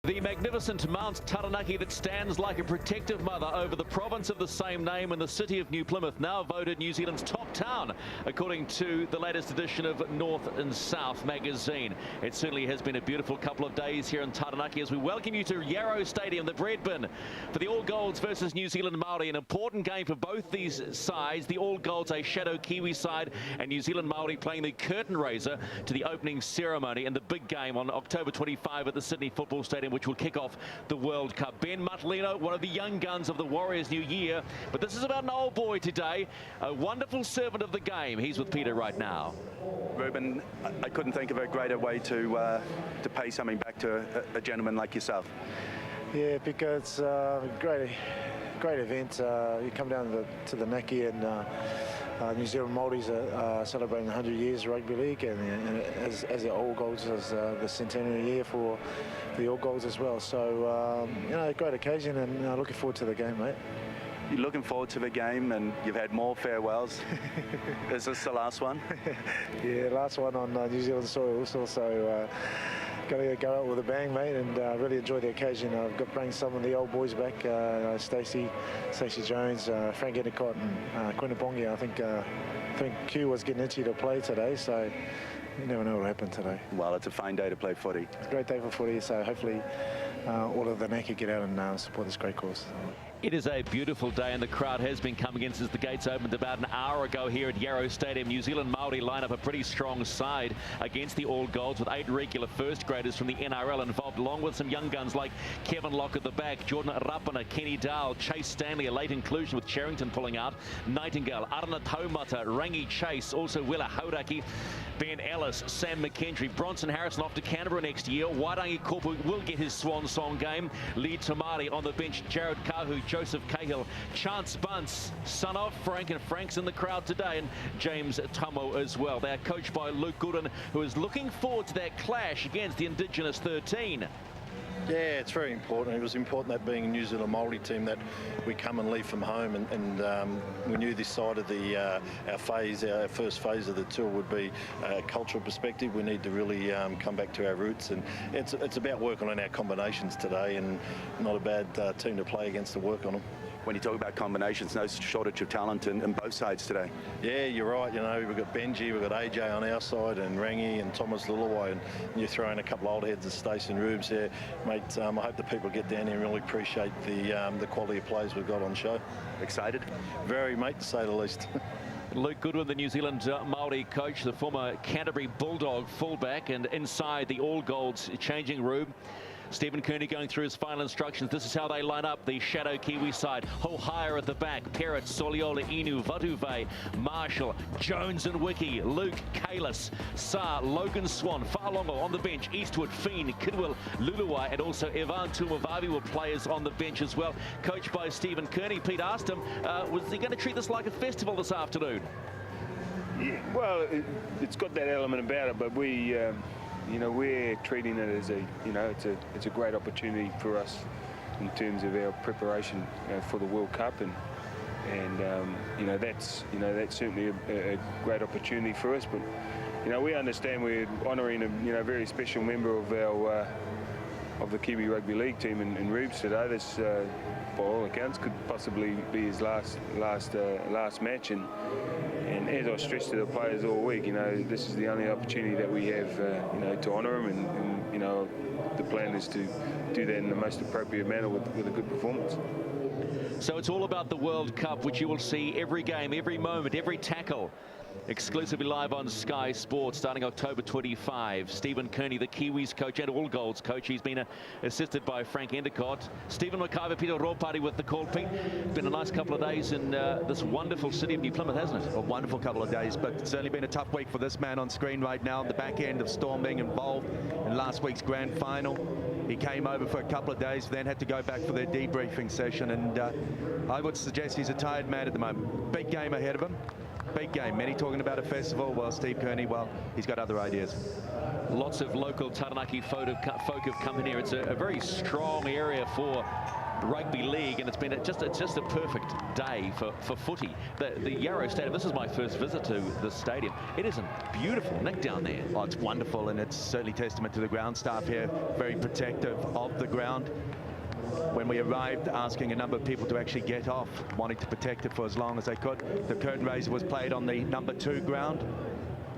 The magnificent Mount Taranaki that stands like a protective mother over the province of the same name and the city of New Plymouth, now voted New Zealand's top town, according to the latest edition of North and South magazine. It certainly has been a beautiful couple of days here in Taranaki as we welcome you to Yarrow Stadium, the bread bin for the All Golds versus New Zealand Maori. An important game for both these sides. The All Golds, a shadow Kiwi side, and New Zealand Maori playing the curtain raiser to the opening ceremony and the big game on October 25 at the Sydney Football Stadium, which will kick off the World Cup. Ben Mutlino, one of the young guns of the Warriors' new year, but this is about an old boy today, a wonderful servant of the game. He's with Peter right now. Ruben, I couldn't think of a greater way to pay something back to a gentleman like yourself. Yeah, because it's a great event. You come down to the Naki and New Zealand Maoris are celebrating 100 years of rugby league, and as the All Golds is the centenary year for the All Golds as well. So, you know, a great occasion, and looking forward to the game, mate. You're looking forward to the game, and you've had more farewells. Is this the last one? Yeah, last one on New Zealand soil also. So, got to go out with a bang, mate, and really enjoy the occasion. I've got bring some of the old boys back, Stacey Jones, Frank Endicott, and Quinton Pongia. I think Q was getting itchy to play today, so you never know what will happen today. Well, it's a fine day to play footy. It's a great day for footy, so hopefully all of the Naki get out and support this great cause. It is a beautiful day, and the crowd has been coming in since the gates opened about an hour ago here at Yarrow Stadium. New Zealand Maori line up a pretty strong side against the All Golds, with 8 regular first graders from the NRL involved, along with some young guns like Kevin Locke at the back, Jordan Rapana, Kenny Dowell, Chase Stanley, a late inclusion with Sherrington pulling out, Nightingale, Arana Taumata, Rangi Chase, also Willa Hauraki, Ben Ellis, Sam McKendry, Bronson Harrison off to Canberra next year. Wairangi Korpu will get his swan song game. Lee Tamari on the bench, Jared Kahu, Joseph Cahill, Chance Bunce, son of Frank, and Frank's in the crowd today, and James Tomo as well. They are coached by Luke Gooden, who is looking forward to that clash against the Indigenous 13. Yeah, it's very important. It was important that being a New Zealand Maori team that we come and leave from home, and we knew this side of our first phase of the tour would be a cultural perspective. We need to really come back to our roots, and it's about working on our combinations today, and not a bad team to play against to work on them. When you talk about combinations, no shortage of talent in both sides today. Yeah, you're right. You know, we've got Benji, we've got AJ on our side, and Rangi and Thomas Lillaway, and you throw in a couple of old heads of Stacey and Rubes there, mate. I hope the people get down here and really appreciate the quality of players we've got on show. Excited? Very, mate, to say the least. Luke Goodwin, the New Zealand Maori coach, the former Canterbury Bulldog fullback, and inside the All Golds changing room, Stephen Kearney going through his final instructions. This is how they line up, the shadow Kiwi side. Hohire at the back, Perrott, Soliola, Inu, Vatuve, Marshall, Jones and Wiki, Luke, Kalis, Saar, Logan Swan, Farlongo on the bench, Eastwood, Fiend, Kidwell, Luluwai, and also Ivan Tumavavi were players on the bench as well. Coached by Stephen Kearney. Pete asked him, was he going to treat this like a festival this afternoon? Yeah, well, it's got that element about it, but we... you know, we're treating it as it's a great opportunity for us in terms of our preparation for the World Cup, and that's certainly a great opportunity for us. But you know, we understand we're honouring a very special member of our of the Kiwi Rugby League team in Rubes today. This, by all accounts, could possibly be his last match, and as I stressed to the players all week, you know, this is the only opportunity that we have, to honour him, and you know, the plan is to do that in the most appropriate manner with a good performance. So it's all about the World Cup, which you will see every game, every moment, every tackle, exclusively live on Sky Sports starting October 25. Stephen Kearney, the Kiwis coach and All Golds coach. He's been assisted by Frank Endicott. Stephen McIver, Peter Ropari with the call. Pete, it's been a nice couple of days in this wonderful city of New Plymouth, hasn't it? A wonderful couple of days, but it's certainly been a tough week for this man on screen right now. The back end of Storm being involved in last week's grand final. He came over for a couple of days, then had to go back for their debriefing session, and I would suggest he's a tired man at the moment. Big game ahead of him. Big game. Many talking about a festival. Well, Steve Kearney, well, he's got other ideas. Lots of local Taranaki folk have come in here. It's a very strong area for rugby league, and it's just a perfect day for footy. The Yarrow Stadium, this is my first visit to this stadium. It is a beautiful nick down there. Oh, it's wonderful, and it's certainly testament to the ground staff here, very protective of the ground. When we arrived, asking a number of people to actually get off, wanting to protect it for as long as they could. The curtain raiser was played on the number 2 ground,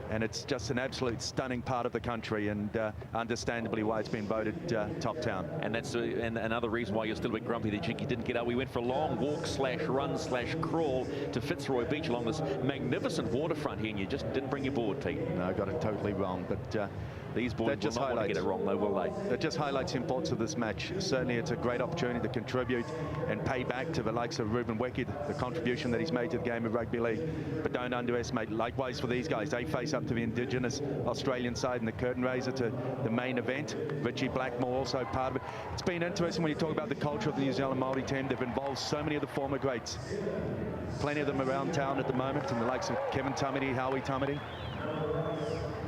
and it's just an absolute stunning part of the country, and understandably why it's been voted top town. And that's and another reason why you're still a bit grumpy that you didn't get out. We went for a long walk / run / crawl to Fitzroy Beach along this magnificent waterfront here, and you just didn't bring your board, Pete. No, I got it totally wrong, but these boards will not want to get it wrong, though, will they? That just highlights the importance of this match. Certainly, it's a great opportunity to contribute and pay back to the likes of Ruben Wicked, the contribution that he's made to the game of rugby league. But don't underestimate, likewise for these guys, they face up to the Indigenous Australian side in the curtain raiser to the main event. Richie Blackmore also part of it. It's been interesting when you talk about the culture of the New Zealand Maori team. They've involved so many of the former greats. Plenty of them around town at the moment, and the likes of Kevin Tamati, Howie Tamati.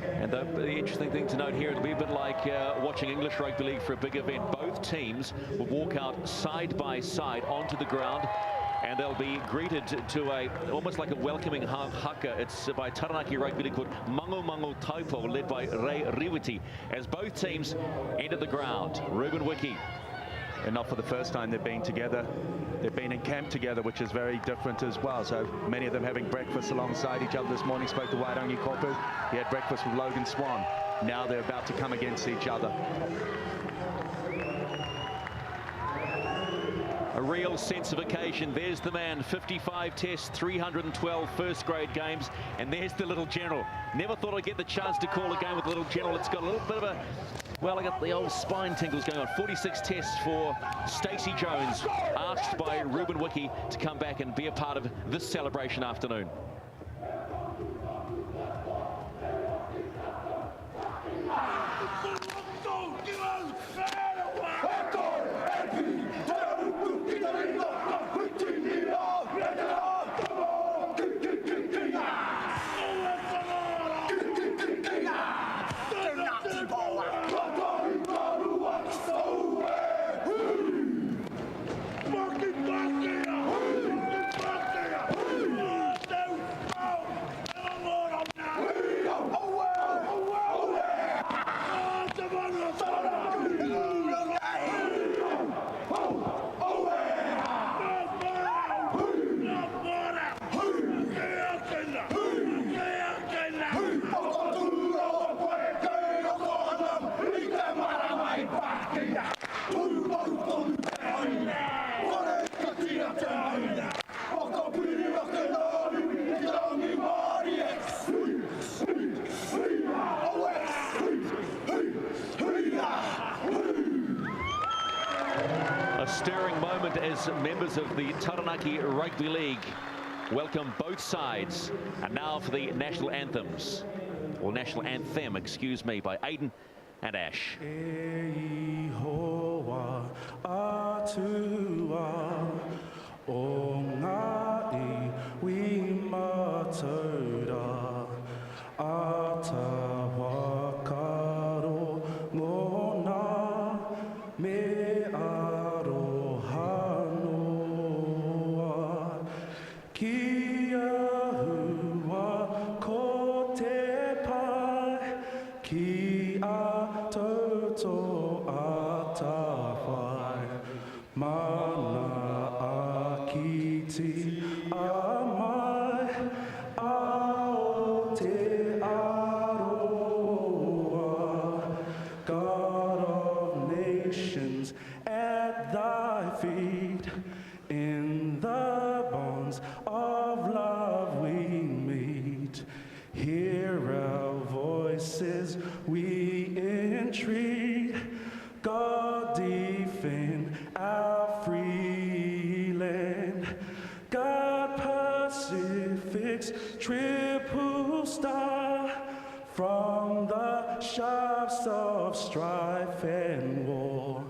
And the interesting thing to note here, it'll be a bit like watching English Rugby League for a big event. Both teams will walk out side by side onto the ground, and they'll be greeted to almost like a welcoming haka. It's by Taranaki Rugby League called Mango Mango Taupo, led by Ray Riwiti, as both teams enter the ground. Ruben Wiki. And not for the first time they've been together. They've been in camp together, which is very different as well. So many of them having breakfast alongside each other this morning. Spoke to Wairangi Kopu. He had breakfast with Logan Swan. Now they're about to come against each other. A real sense of occasion. There's the man, 55 tests, 312 first grade games, and there's the little general. Never thought I'd get the chance to call a game with the little general. It's got a little bit of a, well, I got the old spine tingles going on. 46 tests for Stacey Jones, asked by Ruben Wiki to come back and be a part of this celebration afternoon. A stirring moment as members of the Taranaki Rugby League welcome both sides. And now for the national anthems, or national anthem, excuse me, by Aiden and Ash. Triple star from the shafts of strife and war,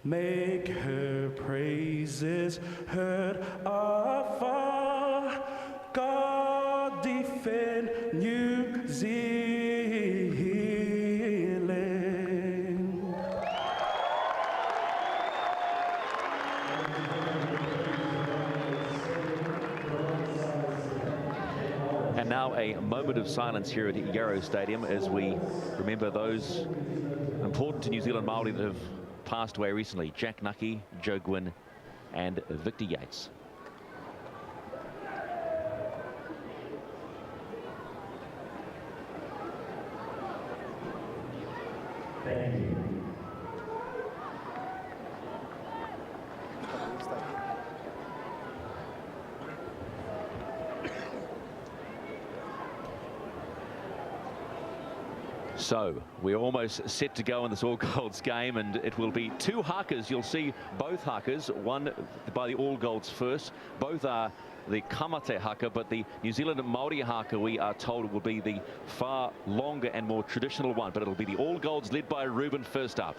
make her praises heard afar. God defend New Zealand. And now a moment of silence here at Yarrow Stadium as we remember those important to New Zealand Maori that have passed away recently. Jack Nucky, Joe Gwynn and Victor Yates. Thank you. So we're almost set to go in this All Golds game, and it will be two hakas. You'll see both hakas, one by the All Golds first. Both are the Kamate haka, but the New Zealand Maori haka, we are told, will be the far longer and more traditional one. But it'll be the All Golds led by Ruben first up.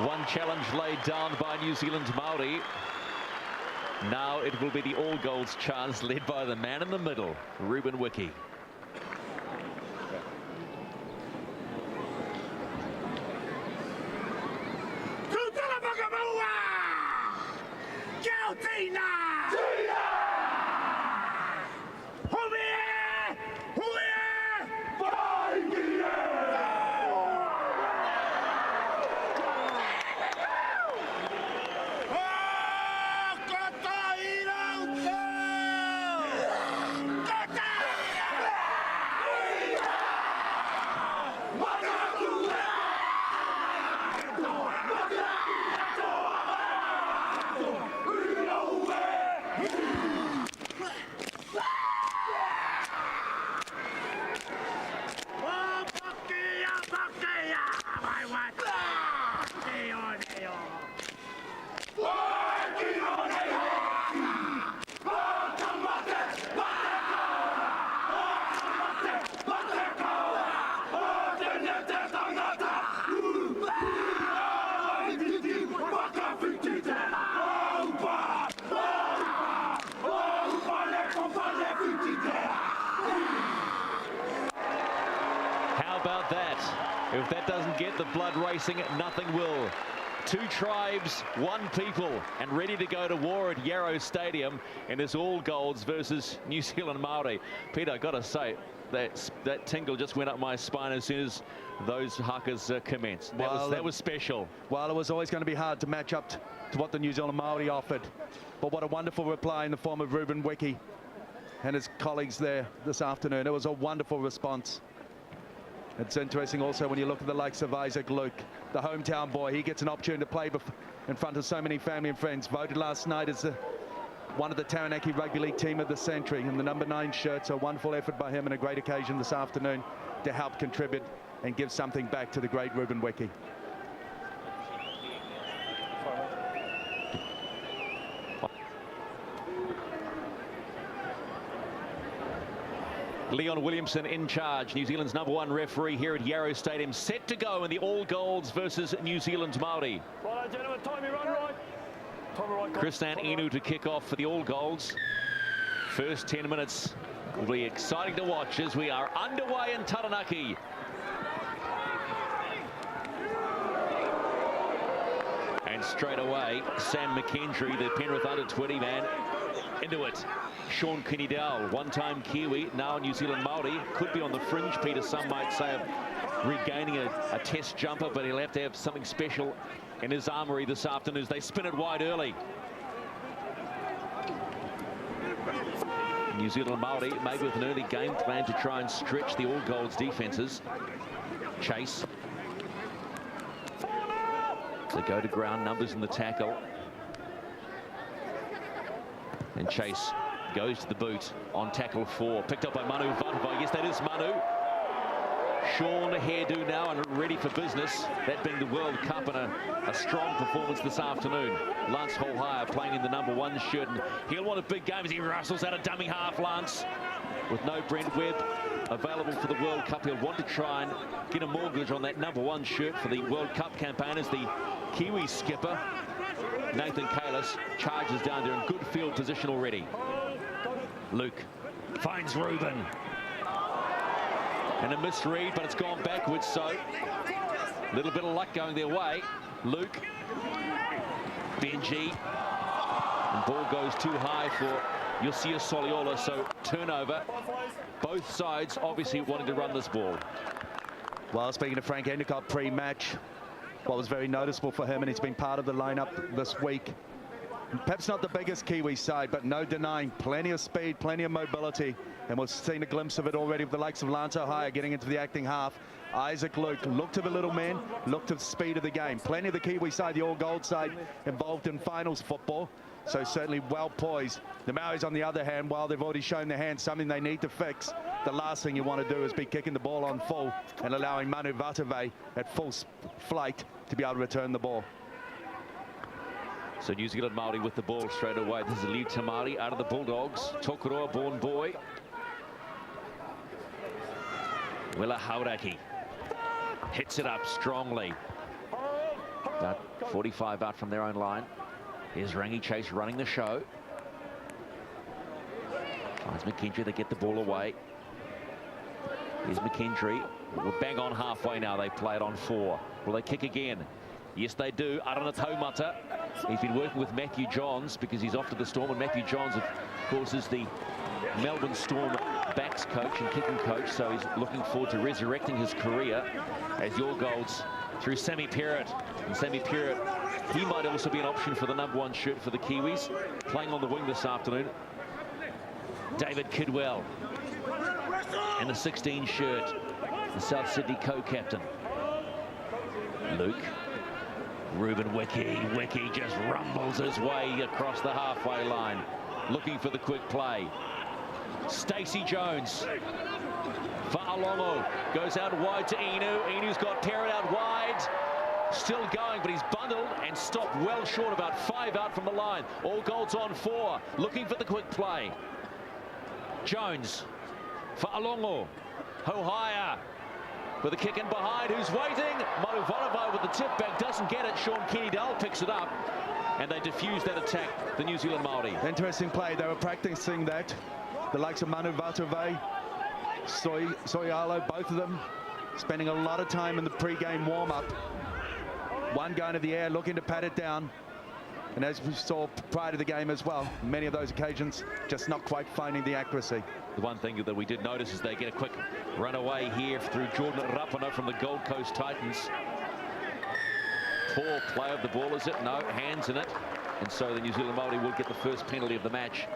One challenge laid down by New Zealand Maori. Now it will be the All Golds chance led by the man in the middle, Ruben Wiki. If that doesn't get the blood racing, nothing will. Two tribes, one people, and ready to go to war at Yarrow Stadium in this all golds versus New Zealand Maori. Peter, I got to say, that tingle just went up my spine as soon as those huckers commenced. That was special. Well, it was always going to be hard to match up to what the New Zealand Maori offered. But what a wonderful reply in the form of Ruben Wiki and his colleagues there this afternoon. It was a wonderful response. It's interesting also when you look at the likes of Isaac Luke, the hometown boy. He gets an opportunity to play in front of so many family and friends. Voted last night as one of the Taranaki Rugby League team of the century in the number 9 shirt. So a wonderful effort by him and a great occasion this afternoon to help contribute and give something back to the great Ruben Wiki. Leon Williamson in charge, New Zealand's #1 referee here at Yarrow Stadium, set to go in the All Golds versus New Zealand Maori. Right, gentlemen, time you run right. Time right. Kristan Inu to kick off for the All Golds. First 10 minutes will be exciting to watch as we are underway in Taranaki. And straight away, Sam McKendry, the Penrith under-20 man, into it. Sean Kinidell, one-time Kiwi, now New Zealand Maori, could be on the fringe, Peter, some might say, of regaining a test jumper, but he'll have to have something special in his armoury this afternoon as they spin it wide early. New Zealand Maori, maybe with an early game plan to try and stretch the All Golds defences. Chase. They go to ground, numbers in the tackle. And Chase goes to the boot on tackle 4. Picked up by Manu Vatava. Yes, that is Manu. Sean hairdo now and ready for business. That being the World Cup and a strong performance this afternoon. Lance Holhire playing in the #1 shirt. And he'll want a big game as he rustles out a dummy half, Lance. With no Brent Webb available for the World Cup, he'll want to try and get a mortgage on that #1 shirt for the World Cup campaign as the Kiwi skipper Nathan Kalis charges down there in good field position already. Luke finds Ruben. And a misread, but it's gone backwards, so a little bit of luck going their way. Luke, Benji, and ball goes too high for Yosia Soliola, so turnover. Both sides obviously wanting to run this ball. Well, speaking of Frank Endicott pre-match, what was very noticeable for him, and he's been part of the lineup this week. Perhaps not the biggest Kiwi side, but no denying plenty of speed, plenty of mobility, and we've seen a glimpse of it already with the likes of Lance O'Hire getting into the acting half. Isaac Luke looked to the little man, looked to the speed of the game. Plenty of the Kiwi side, the All Gold side, involved in finals football, so certainly well poised. The Maoris, on the other hand, while they've already shown their hand, something they need to fix, the last thing you want to do is be kicking the ball on full and allowing Manu Vatave at full flight to be able to return the ball. So New Zealand Maori with the ball straight away. This is Liu Tamari out of the Bulldogs. Tokoroa born boy. Willa Hauraki hits it up strongly. About 45 out from their own line. Here's Rangi Chase running the show. Finds McKendry, they get the ball away. Here's McKendry. We're bang on halfway now. They play it on 4. Will they kick again? Yes, they do. Arana Taumata. He's been working with Matthew Johns because he's off to the Storm. And Matthew Johns, of course, is the Melbourne Storm backs coach and kicking coach. So he's looking forward to resurrecting his career as the All Golds through Sammy Perrott. And Sammy Perrott, he might also be an option for the #1 shirt for the Kiwis. Playing on the wing this afternoon. David Kidwell in the 16 shirt, the South Sydney co-captain. Luke. Ruben Wiki just rumbles his way across the halfway line, looking for the quick play. Stacey Jones. Fa'alongo goes out wide to Inu. Inu's got Perrott out wide. Still going, but he's bundled and stopped well short, about 5 out from the line. All Golds on 4, looking for the quick play. Jones. Fa'alongo. Hohaya. With a kick in behind, who's waiting? Manu Vatava with the tip back, doesn't get it. Sean Kinidell picks it up, and they defuse that attack, the New Zealand Maori. Interesting play. They were practicing that. The likes of Manu Vatava, Soialo, both of them spending a lot of time in the pre-game warm-up. One going to the air, looking to pat it down. And as we saw prior to the game as well, many of those occasions just not quite finding the accuracy. The one thing that we did notice is they get a quick run away here through Jordan Rapana from the Gold Coast Titans. Poor play of the ball, is it? No, hands in it. And so the New Zealand Maori will get the first penalty of the match.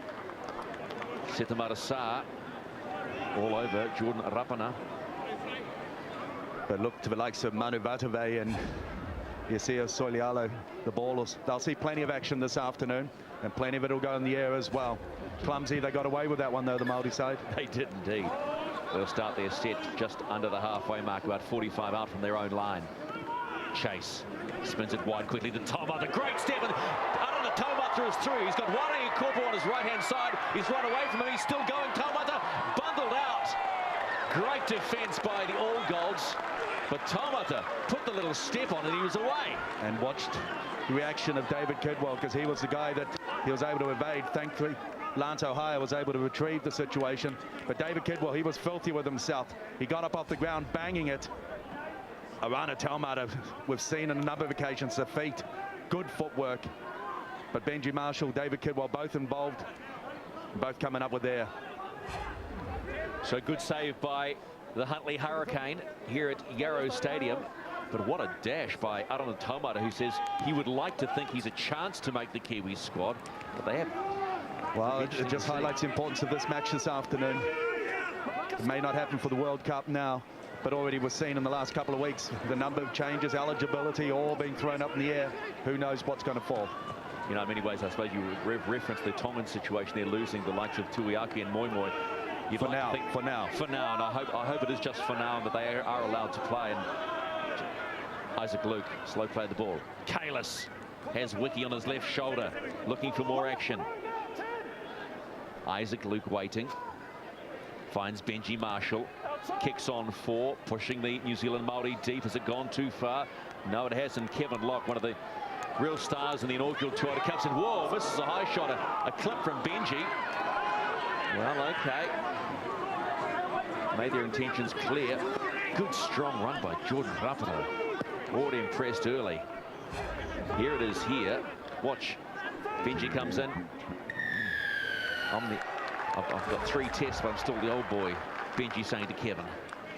Setamara Sa all over Jordan Rapana. But look to the likes of Manu Vatuvei and Yasir Soilialo, the ballers. They'll see plenty of action this afternoon, and plenty of it will go in the air as well. Clumsy, they got away with that one though, the Māori side. They did indeed. They'll start their set just under the halfway mark, about 45 out from their own line. Chase spins it wide quickly to Taumata. Great step, and Arana Taumata is through. He's got Wārangi Korpo on his right-hand side. He's run away from him. He's still going. Taumata bundled out. Great defence by the All Golds. But Taumata put the little step on and he was away. And watched the reaction of David Kidwell, because he was the guy that he was able to evade. Thankfully, Lance Ohio was able to retrieve the situation. But David Kidwell, he was filthy with himself. He got up off the ground, banging it. Arana Taumata, we've seen on a number of occasions, the feet, good footwork. But Benji Marshall, David Kidwell, both involved, both coming up with their. So good save by the Huntly Hurricane here at Yarrow Stadium. But what a dash by Arana Taumata, who says he would like to think he's a chance to make the Kiwi squad. But they have. Well, it just highlights the importance of this match this afternoon. It may not happen for the World Cup now, but already we've seen in the last couple of weeks the number of changes, eligibility, all being thrown up in the air. Who knows what's going to fall? You know, in many ways, I suppose you referenced the Tongan situation. They're losing the likes of Tuiaki and Moi Moi. For now, and I hope it is just for now and that they are allowed to play. And Isaac Luke, slow play the ball. Kalis has Wiki on his left shoulder, looking for more action. Isaac Luke waiting, finds Benji Marshall, kicks on 4, pushing the New Zealand Māori deep. Has it gone too far? No, it hasn't. Kevin Locke, one of the real stars in the inaugural tour, comes in. Whoa, misses a high shot, a clip from Benji. Well, okay. Made their intentions clear. Good strong run by Jordan Rapana. Already impressed early. Here it is here. Watch. Benji comes in. I've got 3 tests, but I'm still the old boy. Benji saying to Kevin.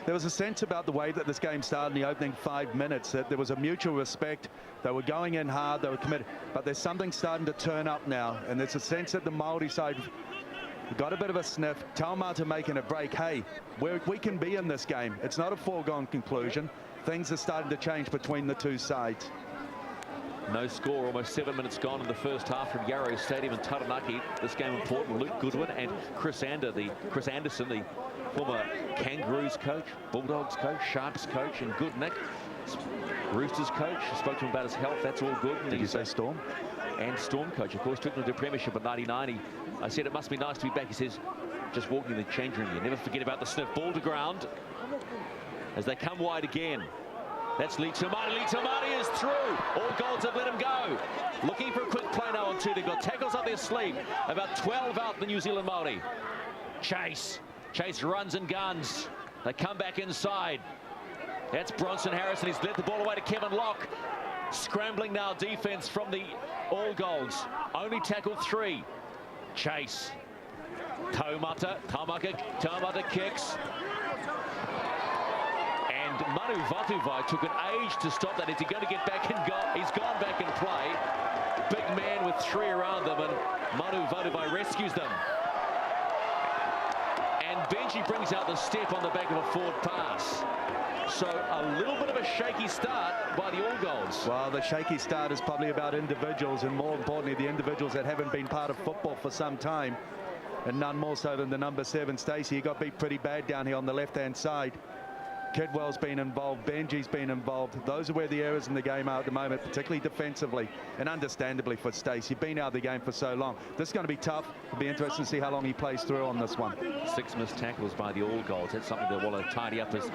There was a sense about the way that this game started in the opening 5 minutes, that there was a mutual respect. They were going in hard, they were committed. But there's something starting to turn up now, and there's a sense that the Māori side got a bit of a sniff. Taumata making a break. Hey, we can be in this game. It's not a foregone conclusion. Things are starting to change between the two sides. No score, almost 7 minutes gone in the first half from Yarrow Stadium in Taranaki. This game important. Luke Goodwin and Chris Anderson, the former Kangaroos coach, Bulldogs coach, Sharks coach, and good Nick, Roosters coach. Spoke to him about his health. That's all good. Did you say Storm? And Storm coach, of course, took them to the premiership in '99. I said it must be nice to be back. He says, just walking in the change room, you never forget about the sniff. Ball to ground as they come wide again. That's Lee Tamati. Lee Tamati is through. All Golds have let him go. Looking for a quick play now on 2. They've got tackles up their sleeve. About 12 out, the New Zealand Māori. Chase runs and guns. They come back inside. That's Bronson Harrison. He's let the ball away to Kevin Locke. Scrambling now defense from the All Golds. Only tackled 3. Chase. Taumata kicks. And Manu Vatuvei took an age to stop that. Is he going to get back and go? He's gone back and play. Big man with 3 around them, and Manu Vatuvei rescues them. And Benji brings out the step on the back of a forward pass. So a little bit of a shaky start by the All Golds. Well, the shaky start is probably about individuals, and more importantly, the individuals that haven't been part of football for some time. And none more so than the number 7, Stacey. He got beat pretty bad down here on the left-hand side. Kidwell's been involved, Benji's been involved. Those are where the errors in the game are at the moment, particularly defensively, and understandably for Stacey. Been out of the game for so long. This is going to be tough. It'll be interesting to see how long he plays through on this one. 6 missed tackles by the All Golds. That's something they want to tidy up as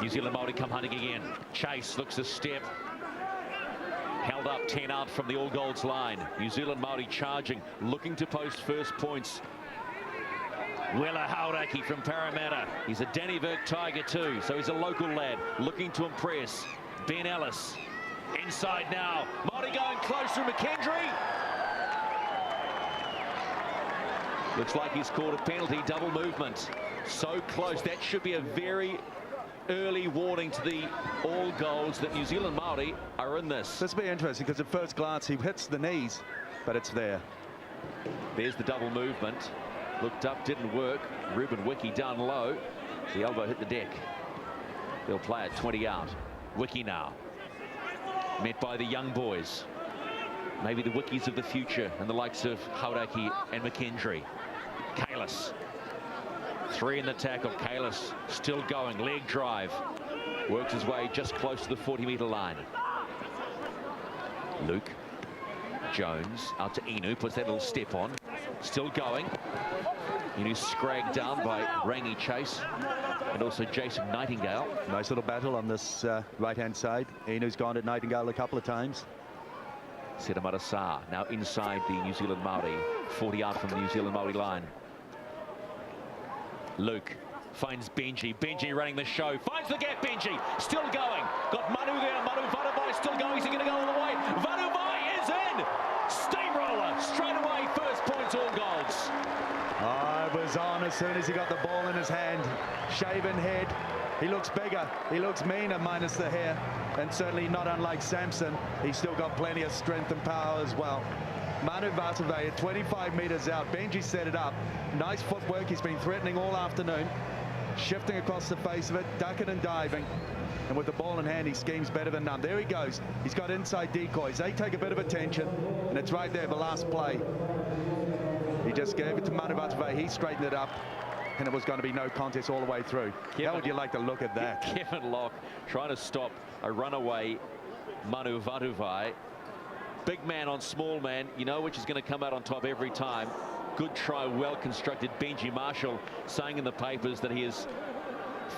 New Zealand Māori come hunting again. Chase looks a step. Held up 10 out from the All Golds line. New Zealand Māori charging, looking to post first points. Willa Hauraki from Parramatta. He's a Dannevirke Tiger too, so he's a local lad looking to impress. Ben Ellis inside now. Maori going close through McKendry. Looks like he's called a penalty, double movement. So close. That should be a very early warning to the All Golds that New Zealand Maori are in this. This will be interesting because at first glance he hits the knees, but it's there. There's the double movement. Looked up, didn't work. Ruben Wiki down low. The elbow hit the deck. They'll play it 20 out. Wiki now. Met by the young boys. Maybe the Wikis of the future and the likes of Hauraki and McKendry. Kalis. 3 in the tackle. Kalis still going. Leg drive. Works his way just close to the 40-metre line. Luke. Jones out to Inu. Puts that little step on. Still going. Inu scragged down by Rangi Chase and also Jason Nightingale. Nice little battle on this right-hand side. Inu's gone at Nightingale a couple of times. Sedamata Sa now inside the New Zealand Maori. 40 out from the New Zealand Maori line. Luke finds Benji. Benji running the show. Finds the gap, Benji. Still going. Got Manu there. Manu Vatuvai still going. Is he going to go all the way? Vatuvai is in. Steamroller. Straight away. First points, All Golds. Oh, it was on as soon as he got the ball in his hand. Shaven head. He looks bigger. He looks meaner minus the hair. And certainly not unlike Samson. He's still got plenty of strength and power as well. Manu Vatuvai at 25 metres out. Benji set it up. Nice footwork. He's been threatening all afternoon. Shifting across the face of it, ducking and diving. And with the ball in hand, he schemes better than none. There he goes. He's got inside decoys. They take a bit of attention. And it's right there, the last play. He just gave it to Manu Vatuvai. He straightened it up. And it was going to be no contest all the way through. How would you like to look at that? Kevin Locke trying to stop a runaway Manu Vatuvai. Big man on small man. You know which is going to come out on top every time. Good try, well constructed. Benji Marshall saying in the papers that he is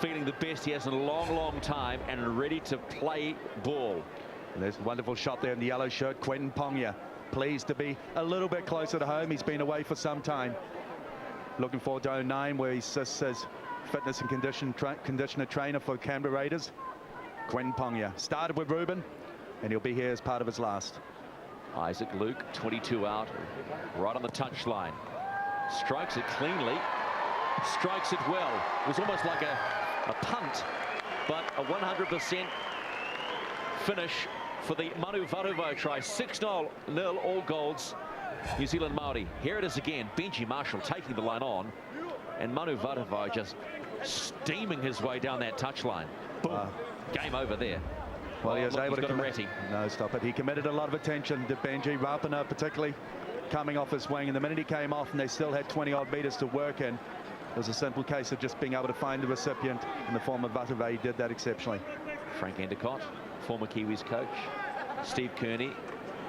feeling the best he has in a long, long time and ready to play ball. And there's a wonderful shot there in the yellow shirt. Quentin Ponga, pleased to be a little bit closer to home. He's been away for some time. Looking forward to 09, where he assists as fitness and conditioner trainer for Canberra Raiders. Quentin Ponga started with Ruben, and he'll be here as part of his last. Isaac Luke, 22 out, right on the touchline. Strikes it cleanly, strikes it well. It was almost like a punt, but a 100% finish for the Manu Vatuvai try. 6-0 All Golds, New Zealand Maori. Here it is again. Benji Marshall taking the line on, and Manu Vatuvai just steaming his way down that touchline. Boom. Game over there. Well, he was look, able to commit. No, stop it. He committed a lot of attention to Benji. Rapana particularly coming off his wing. And the minute he came off and they still had 20-odd metres to work in, it was a simple case of just being able to find the recipient in the form of Vatuvai. He did that exceptionally. Frank Endicott, former Kiwis coach. Steve Kearney,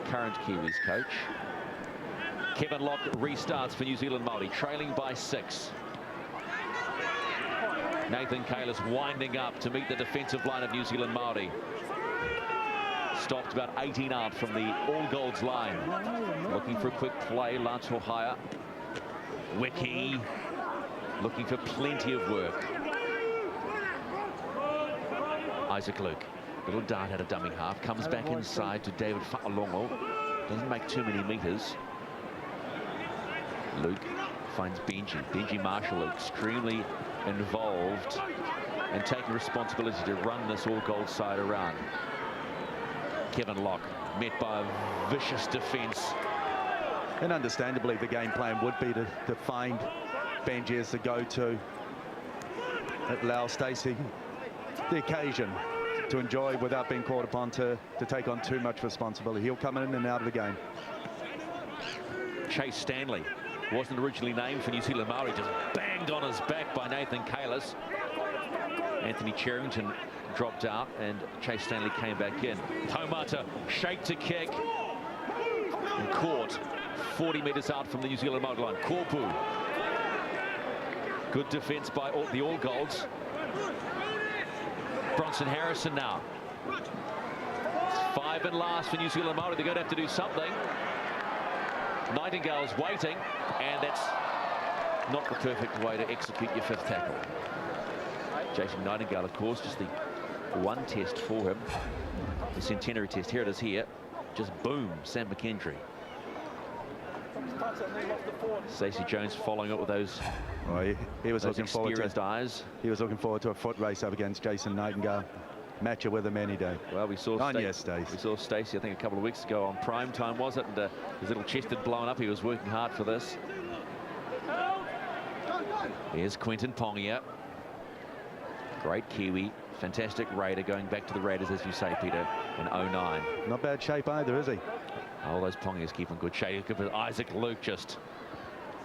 current Kiwis coach. Kevin Locke restarts for New Zealand Maori, trailing by 6. Nathan Kalis winding up to meet the defensive line of New Zealand Maori. Stopped about 18 out from the All Golds line. Looking for a quick play, Lance Hohaya. Wiki looking for plenty of work. Isaac Luke, little dart at a dummy half, comes back inside to David Fa'alongo. Doesn't make too many metres. Luke finds Benji. Benji Marshall extremely involved and taking responsibility to run this All Gold side around. Kevin Locke met by a vicious defence. And understandably, the game plan would be to find Benji as the go-to. Allow Stacey the occasion to enjoy without being called upon to take on too much responsibility. He'll come in and out of the game. Chase Stanley wasn't originally named for New Zealand Maori, just banged on his back by Nathan Kalis. Anthony Cherrington dropped out and Chase Stanley came back in. Taumata shake to kick and caught 40 metres out from the New Zealand Maori line. Korpu. Good defence by the All Golds. Bronson Harrison now. It's 5 and last for New Zealand Maori. They're going to have to do something. Nightingale's waiting, and that's not the perfect way to execute your fifth tackle. Jason Nightingale, of course, just the one test for him, the centenary test. Here it is here. Just boom, Sam McKendry. Stacey Jones following up with those, well, he was looking forward to eyes. He was looking forward to a foot race up against Jason Nightingale. Match it with him any day. Well, we saw Stacey, I think a couple of weeks ago on prime time, was it? And his little chest had blown up. He was working hard for this. Here's Quentin Pongia. Great Kiwi, fantastic Raider, going back to the Raiders, as you say, Peter, in 09. Not bad shape either, is he? Oh, those Pongias keep in good shape. Isaac Luke just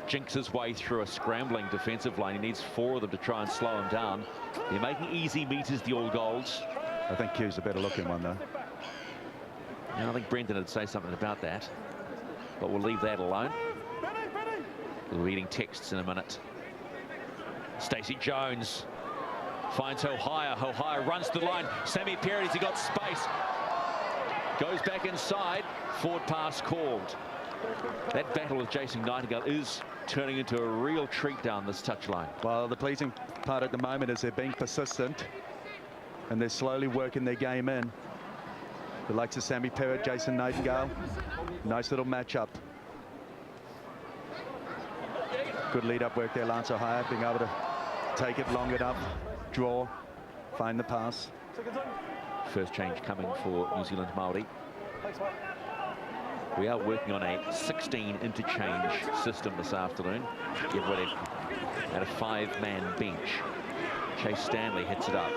jinks his way through a scrambling defensive line. He needs 4 of them to try and slow him down. They're making easy meters, the All Golds. I think Q's a better looking one, though. Yeah, I think Brendan would say something about that, but we'll leave that alone. We'll be reading texts in a minute. Stacey Jones finds Hohaya. Hohaya runs to the line. Sammy Perry, has he got space? Goes back inside. Forward pass called. That battle with Jason Nightingale is turning into a real treat down this touchline. Well, the pleasing part at the moment is they're being persistent and they're slowly working their game in. The likes of Sammy Perrott, Jason Nightingale. Nice little matchup. Good lead-up work there, Lance Hohaya, being able to take it long enough, draw, find the pass. First change coming for New Zealand Maori. We are working on a 16 interchange system this afternoon. Everybody at a 5-man bench. Chase Stanley hits it up,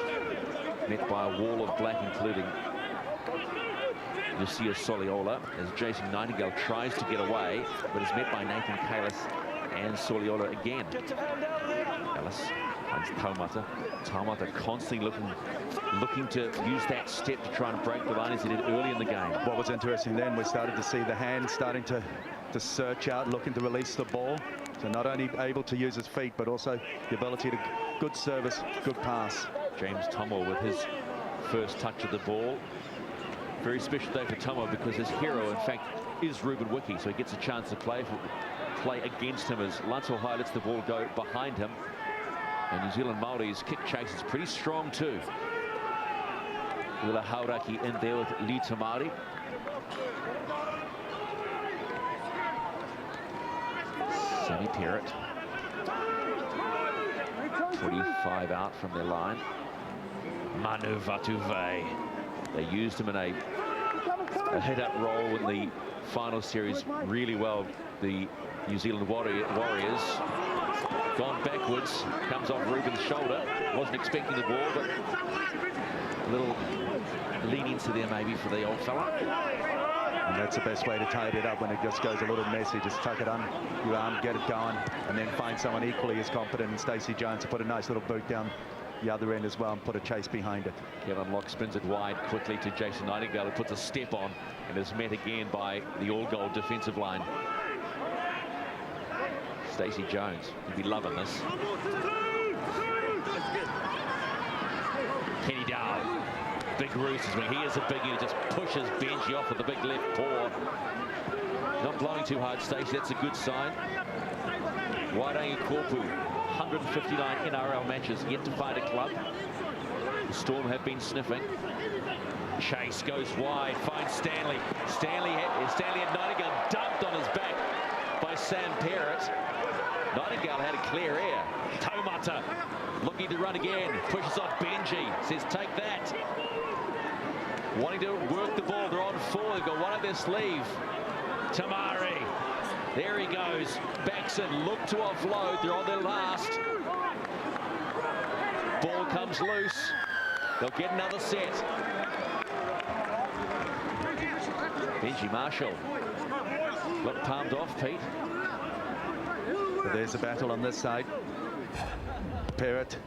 met by a wall of black, including Lucia Soliola, as Jason Nightingale tries to get away, but is met by Nathan Kalis and Soliola again. Kalis finds Taumata. Taumata constantly looking to use that step to try and break the line as he did early in the game. What was interesting then, we started to see the hand starting to search out, looking to release the ball. So not only able to use his feet, but also the ability to good service, good pass. James Tomo with his first touch of the ball. Very special day for Tomo because his hero, in fact, is Ruben Wiki, so he gets a chance to play against him as Lance Hohaya lets the ball go behind him. And New Zealand Maori's kick chase is pretty strong too. Ula Hauraki in there with Lee Tamari. Sammy Perrott. 25 out from their line. Manu Vatuve. They used him in a head-up role in the final series really well. The New Zealand Warriors. Gone backwards, comes off Ruben's shoulder. Wasn't expecting the ball, but a little leniency there maybe for the old fella. And that's the best way to tidy it up when it just goes a little messy. Just tuck it on your arm, get it going, and then find someone equally as competent in Stacey Jones to put a nice little boot down the other end as well and put a chase behind it. Kevin Locke spins it wide quickly to Jason Nightingale, who puts a step on and is met again by the all-gold defensive line. Stacey Jones, you'd be loving this. Kenny Dow, big Roosters wing. He is a biggie who just pushes Benji off with the big left paw. Not blowing too hard, Stacey, that's a good sign. Wairangi Korpu, 159 NRL matches, yet to find a club. The Storm have been sniffing. Chase goes wide, finds Stanley. Stanley had Nightingale dumped on his back by Sam Perrott. Nightingale had a clear air. Taumata looking to run again. Pushes off Benji. Says, take that. Wanting to work the ball. They're on 4. They've got one up their sleeve. Tamari. There he goes. Backs in. Look to offload. They're on their last. Ball comes loose. They'll get another set. Benji Marshall. Got palmed off, Pete. So there's a battle on this side. Perrott.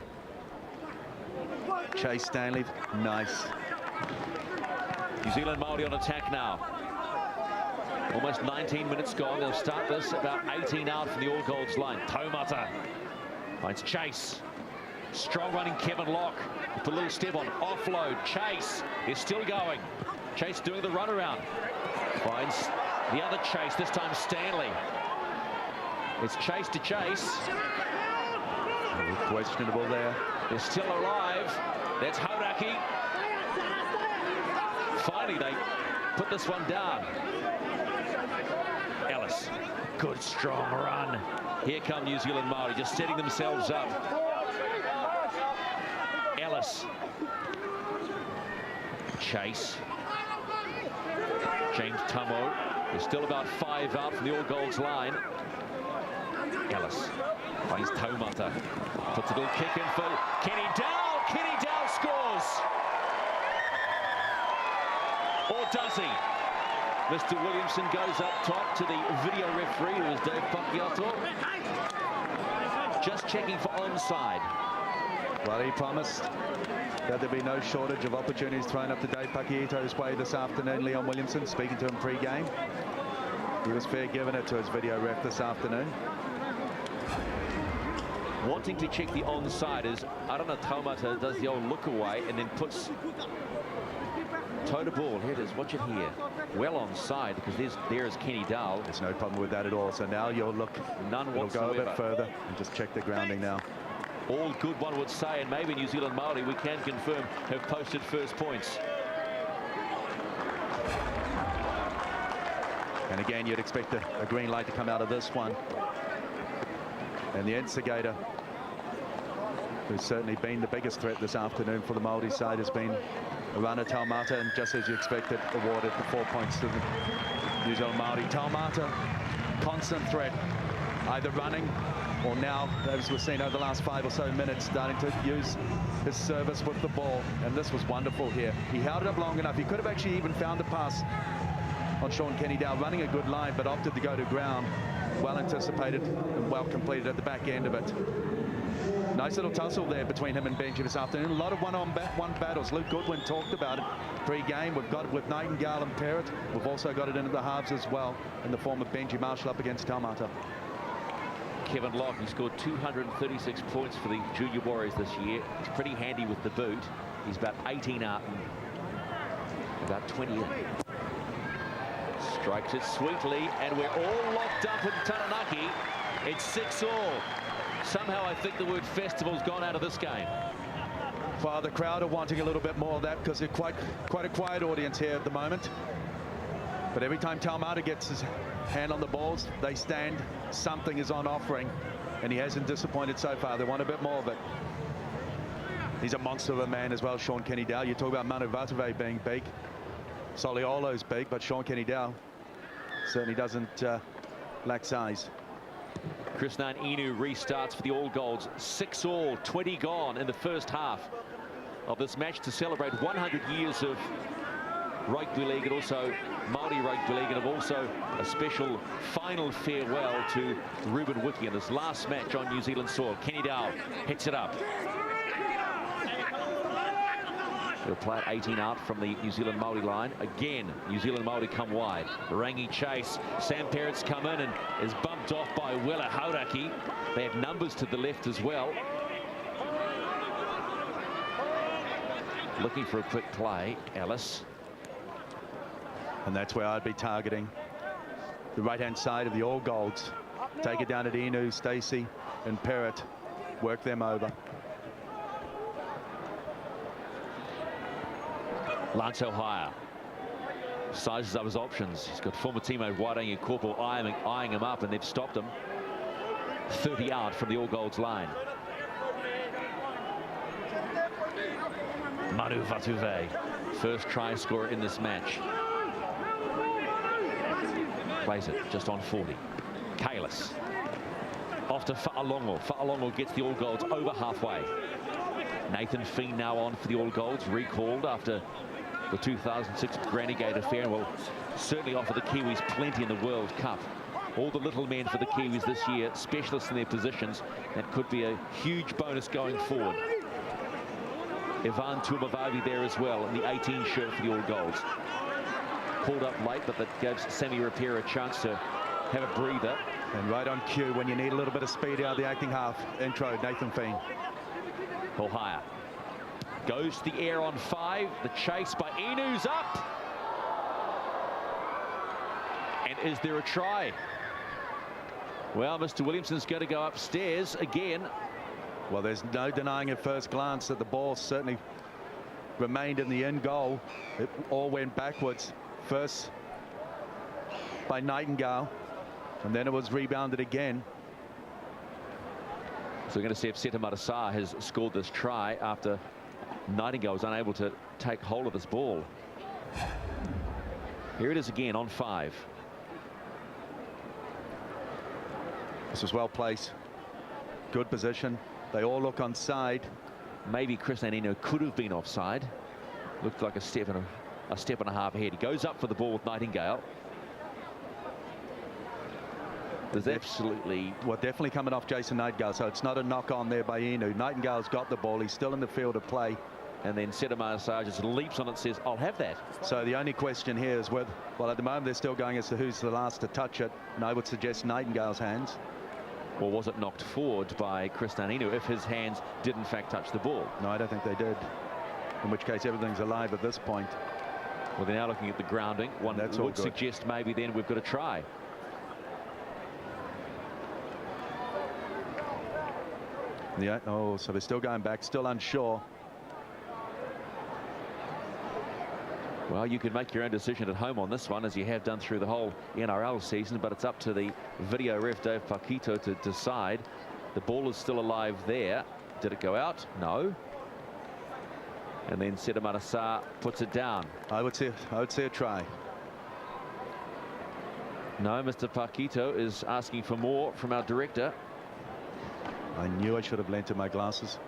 Chase Stanley. Nice. New Zealand Maori on attack now. Almost 19 minutes gone. They'll start this about 18 out from the All Golds line. Taumata finds Chase. Strong running Kevin Locke. With a little step on. Offload. Chase is still going. Chase doing the runaround. Finds the other Chase. This time Stanley. It's chase to chase. Questionable there. They're still alive. That's Hauraki. Finally, they put this one down. Ellis, good strong run. Here come New Zealand Maori, just setting themselves up. Ellis. Chase. James Tamo. There's still about 5 out from the All Golds line. Ellis finds Taumata. Puts a little kick in for Kenny Dowell. Kenny Dowell scores. Or does he? Mr. Williamson goes up top to the video referee, who is Dave Pakiato. Just checking for onside. Well, he promised that there'd be no shortage of opportunities thrown up to Dave Pakieto's way this afternoon. Leon Williamson speaking to him pre-game. He was fair giving it to his video ref this afternoon. Wanting to check the onside is Arana Taumata does the old look away and then puts toe to ball. Here it is, watch it here. Well onside, because there is Kenny Dowell. There's no problem with that at all. So now you'll look, none you'll whatsoever. go a bit further and just check the grounding now. All good, one would say, and maybe New Zealand Maori, we can confirm, have posted first points. And again, you'd expect a green light to come out of this one. And the instigator, who's certainly been the biggest threat this afternoon for the Maori side, has been Arana Taumata, and just as you expected, awarded the 4 points to the New Zealand Maori. Taumata, constant threat, either running or now, as we've seen over the last 5 or so minutes, starting to use his service with the ball. And this was wonderful here. He held it up long enough. He could have actually even found a pass on Sean Kenny-Dowell, running a good line, but opted to go to ground. Well anticipated and well completed at the back end of it. Nice little tussle there between him and Benji this afternoon. A lot of one-on-one battles. Luke Goodwin talked about it pre-game. We've got it with Nightingale and Parrott. We've also got it into the halves as well in the form of Benji Marshall up against Taumata. Kevin Locke, he scored 236 points for the Junior Warriors this year. He's pretty handy with the boot. He's about 18 out and about 20 in. Strikes it sweetly, and we're all locked up in Taranaki. It's 6-all. Somehow I think the word festival's gone out of this game. Well, the crowd are wanting a little bit more of that because they're quite a quiet audience here at the moment. But every time Taumata gets his hand on the balls, they stand. Something is on offering, and he hasn't disappointed so far. They want a bit more of it. He's a monster of a man as well, Sean Kenny-Dowell. You talk about Manu Vatuvei being big. Soliolo's big, but Sean Kenny-Dowell certainly doesn't lack size. Krishnan Inu restarts for the All Golds. 6-all, 20 gone in the first half of this match to celebrate 100 years of rugby league and also Maori rugby league, and also a special final farewell to Ruben Wiki in this last match on New Zealand soil. Kenny-Dowell hits it up. They'll play at 18 out from the New Zealand Maori line. Again, New Zealand Maori come wide. Rangi chase. Sam Parrott's come in and is bumped off by Willa Hauraki. They have numbers to the left as well. Looking for a quick play, Ellis. And that's where I'd be targeting the right-hand side of the All Golds. Take it down at Inu, Stacey, and Parrott. Work them over. Lance O'Hire sizes up his options. He's got former teammate Wairangi Corporal eyeing him up, and they've stopped him. 30 out from the All Golds line. Manu Vatuvei, first try scorer in this match. Plays it just on 40. Kalis off to Fa'alongo. Fa'alongo gets the All Golds over halfway. Nathan Feen now on for the All Golds, recalled after the 2006 Granny Gate affair, and will certainly offer the Kiwis plenty in the World Cup. All the little men for the Kiwis this year, specialists in their positions. That could be a huge bonus going forward. Ivan Tuamavavi there as well in the 18 shirt for the All Golds. Pulled up late, but that gives Sammy Rapira a chance to have a breather. And right on cue when you need a little bit of speed out of the acting half. Intro, Nathan Feen. O'Hire goes to the air on 5. The chase by Inu's up. And is there a try? Well, Mr. Williamson's going to go upstairs again. Well, there's no denying at first glance that the ball certainly remained in the end goal. It all went backwards. First by Nightingale, and then it was rebounded again. So we're going to see if Seta Marasar has scored this try after Nightingale was unable to take hold of this ball. Here it is again on 5. This was well placed. Good position. They all look on side. Maybe Cristian Inu could have been offside. Looked like a step and a half ahead. He goes up for the ball with Nightingale. There's absolutely... Well, definitely coming off Jason Nightingale, so it's not a knock on there by Inu. Nightingale's got the ball. He's still in the field of play. And then Seta Marasar just leaps on it and says, I'll have that. So the only question here is whether, well, at the moment they're still going as to who's the last to touch it. And I would suggest Nightingale's hands. Or was it knocked forward by Cristian Inu if his hands did in fact touch the ball? No, I don't think they did. In which case everything's alive at this point. Well, they're now looking at the grounding. One would suggest maybe then we've got a try. Yeah, oh, so they're still going back, still unsure. Well, you can make your own decision at home on this one, as you have done through the whole NRL season, but it's up to the video ref, Dave Paquito, to decide. The ball is still alive there. Did it go out? No. And then Seta Marasar puts it down. I would say a try. No, Mr. Paquito is asking for more from our director. I knew I should have lent him my glasses.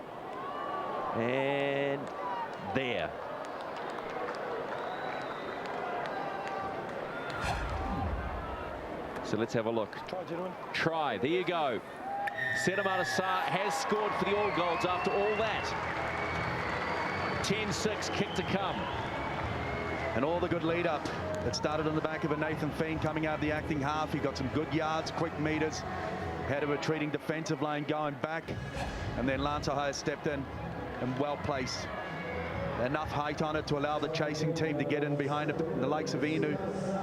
And there. So let's have a look. Try, gentlemen. Try. There you go. Seta Marasar has scored for the All Golds after all that. 10-6, kick to come. And all the good lead up. It started on the back of a Nathan Fiend coming out of the acting half. He got some good yards, quick meters. Had a retreating defensive line going back. And then Lance Ohio stepped in and well placed. Enough height on it to allow the chasing team to get in behind it. The likes of Inu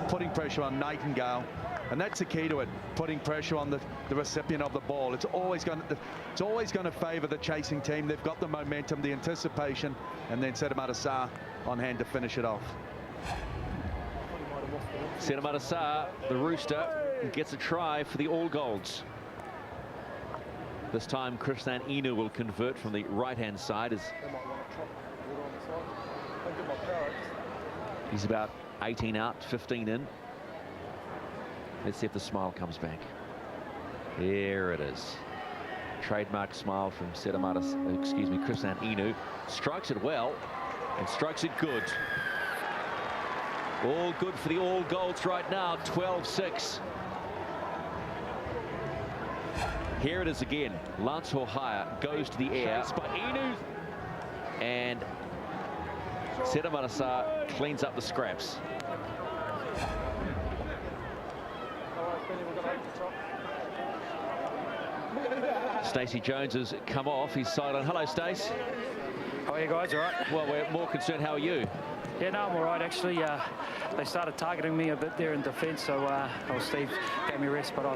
putting pressure on Nightingale. And that's the key to it, putting pressure on the recipient of the ball. It's always going to favour the chasing team. They've got the momentum, the anticipation, and then Seta Marasar on hand to finish it off. Seta Marasar, the Rooster, gets a try for the All Golds. This time Cristian Inu will convert from the right-hand side as he's about 18 out, 15 in. Let's see if the smile comes back. There it is. Trademark smile from Cristian Inu. Strikes it well and strikes it good. All good for the All Golds right now, 12-6. Here it is again. Lance Ohio goes to the air by Inu. And Seta Marasar cleans up the scraps. Stacey Jones has come off. He's silent. Hello, Stace. How are you guys? All right? Well, we're more concerned. How are you? Yeah, no, I'm all right, actually. They started targeting me a bit there in defence, so Steve gave me a rest, but I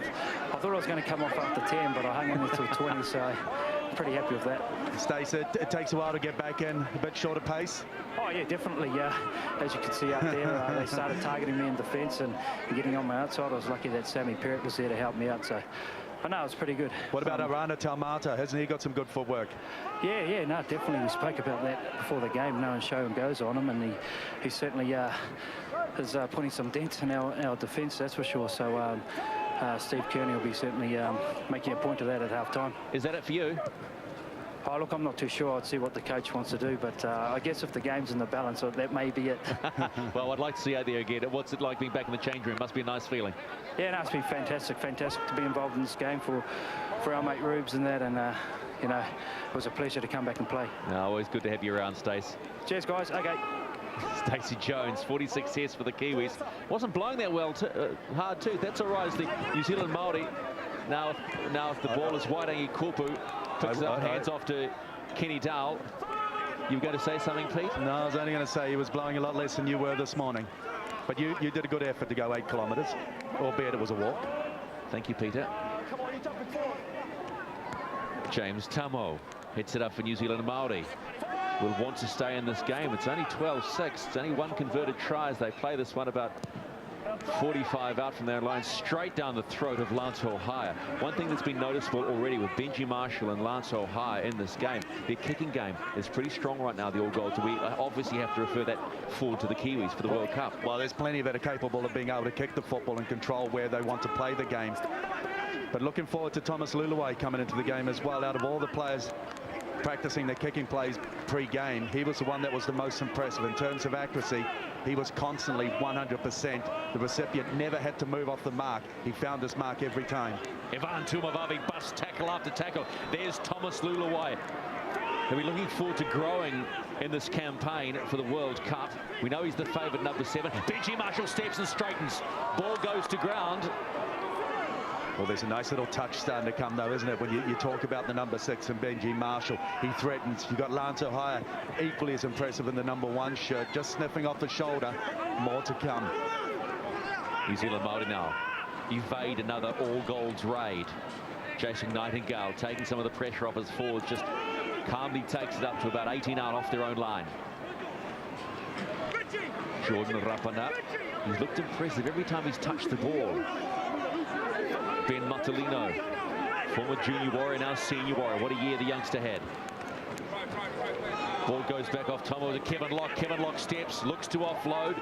thought I was going to come off after 10, but I hung in there till 20, so I'm pretty happy with that. Stacey, it takes a while to get back in, a bit shorter pace. Oh, yeah, definitely, yeah. As you can see up there, they started targeting me in defence and getting on my outside. I was lucky that Sammy Perrott was there to help me out, so I know it's pretty good. What about Arana Taumata? Hasn't he got some good footwork? Yeah, no, definitely. We spoke about that before the game. No show and goes on him, and he certainly is putting some dents in our defence, that's for sure. So Steve Kearney will be certainly making a point of that at half-time. Is that it for you? Oh, look, I'm not too sure. I'd see what the coach wants to do, but I guess if the game's in the balance, that may be it. Well, I'd like to see you out there again. What's it like being back in the change room? Must be a nice feeling. Yeah, no, it's been fantastic to be involved in this game for our mate Rubes and that, and you know, it was a pleasure to come back and play. No, always good to have you around, Stace. Cheers, guys. Okay. Stacey Jones, 46 hits for the Kiwis. Wasn't blowing that well, hard too. That's all right as the New Zealand Maori. Now if the ball is Wairangi Kopu, picks it up, hands off to Kenny Dowell. You were going to say something, Pete? No, I was only going to say he was blowing a lot less than you were this morning. But you did a good effort to go 8 kilometres, albeit it was a walk. Thank you, Peter. Come on, you jumping forward. James Tamo hits it up for New Zealand Maori. Will want to stay in this game. It's only 12-6. It's only one converted try as they play this one about 45 out from their line, straight down the throat of Lance Hohaya. One thing that's been noticeable already with Benji Marshall and Lance Hohaya in this game, their kicking game is pretty strong right now, the All Gold. So we obviously have to refer that forward to the Kiwis for the World Cup. Well, there's plenty that are capable of being able to kick the football and control where they want to play the game. But looking forward to Thomas Luluwai coming into the game as well. Out of all the players practicing their kicking plays pre-game, he was the one that was the most impressive in terms of accuracy. He was constantly 100%. The recipient never had to move off the mark. He found his mark every time. Ivan Tumavavi busts tackle after tackle. There's Thomas Luluwai. He'll be looking forward to growing in this campaign for the World Cup. We know he's the favourite, number 7. Benji Marshall steps and straightens. Ball goes to ground. Well, there's a nice little touch starting to come, though, isn't it? When you talk about the number 6 and Benji Marshall, he threatens. You've got Lance Hohaya, equally as impressive in the number 1 shirt, just sniffing off the shoulder. More to come. New Zealand Maori now evade another all-golds raid. Jason Nightingale taking some of the pressure off his forwards, just calmly takes it up to about 18 out off their own line. Jordan Rapana, he's looked impressive every time he's touched the ball. Ben Matalino, former junior warrior, now senior warrior. What a year the youngster had. Ball goes back off Tomo to Kevin Locke. Kevin Locke steps, looks to offload.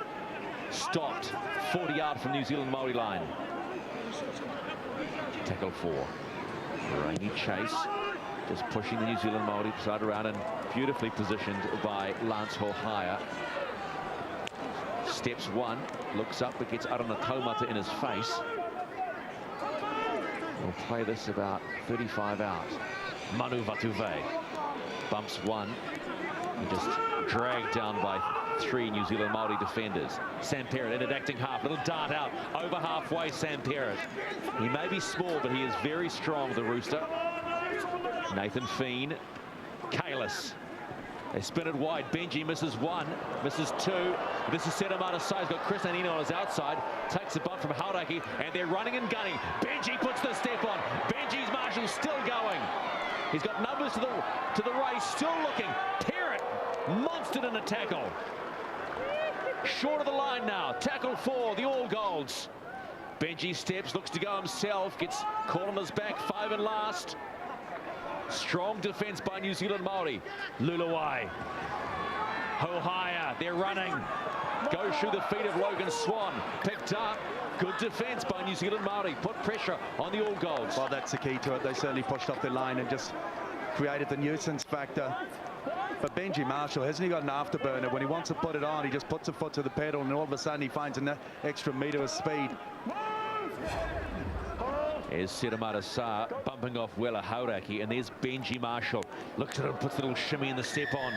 Stopped 40 out from New Zealand Maori line. Tackle 4. Rangi Chase just pushing the New Zealand Maori side around and beautifully positioned by Lance Hohaya. Steps 1, looks up, but gets Arana Taumata in his face. We'll play this about 35 out. Manu Vatuve bumps 1 and just dragged down by 3 New Zealand Maori defenders. Sam Perrott in acting half, little dart out over halfway. Sam Perrott, he may be small, but he is very strong, the Rooster. Nathan Feen, Kalis. They spin it wide. Benji misses 1, misses 2. This is Sedamata side. He's got Chris Anino on his outside. Takes a bump from Hauraki, and they're running and gunning. Benji puts the step on. Benji's Marshall still going. He's got numbers to the race, still looking. Perrott monstered in a tackle. Short of the line now. Tackle 4, the All Golds. Benji steps, looks to go himself. Gets caught on his back, 5 and last. Strong defence by New Zealand Maori. Luluwai. Hohaya, they're running. Goes through the feet of Logan Swan. Picked up. Good defence by New Zealand Maori. Put pressure on the All Golds. Well, that's the key to it. They certainly pushed off their line and just created the nuisance factor. But Benji Marshall, hasn't he got an afterburner? When he wants to put it on, he just puts a foot to the pedal, and all of a sudden he finds an extra metre of speed. There's Sedamata Sa bumping off Wela Hauraki, and there's Benji Marshall. Looks at him, puts a little shimmy in the step on.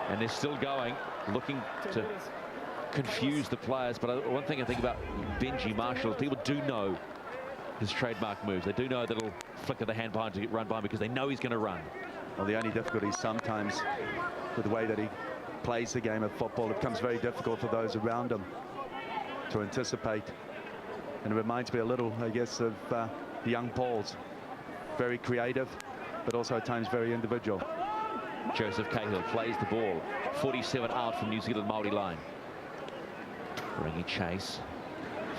And they're still going, looking to confuse the players. But one thing I think about Benji Marshall, people do know his trademark moves. They do know that little flick of the hand behind to get run by him because they know he's going to run. Well, the only difficulty sometimes with the way that he plays the game of football, it becomes very difficult for those around him to anticipate. And it reminds me a little, I guess, of the young Pauls. Very creative, but also at times very individual. Joseph Cahill plays the ball. 47 out from New Zealand Maori line. Rangi Chase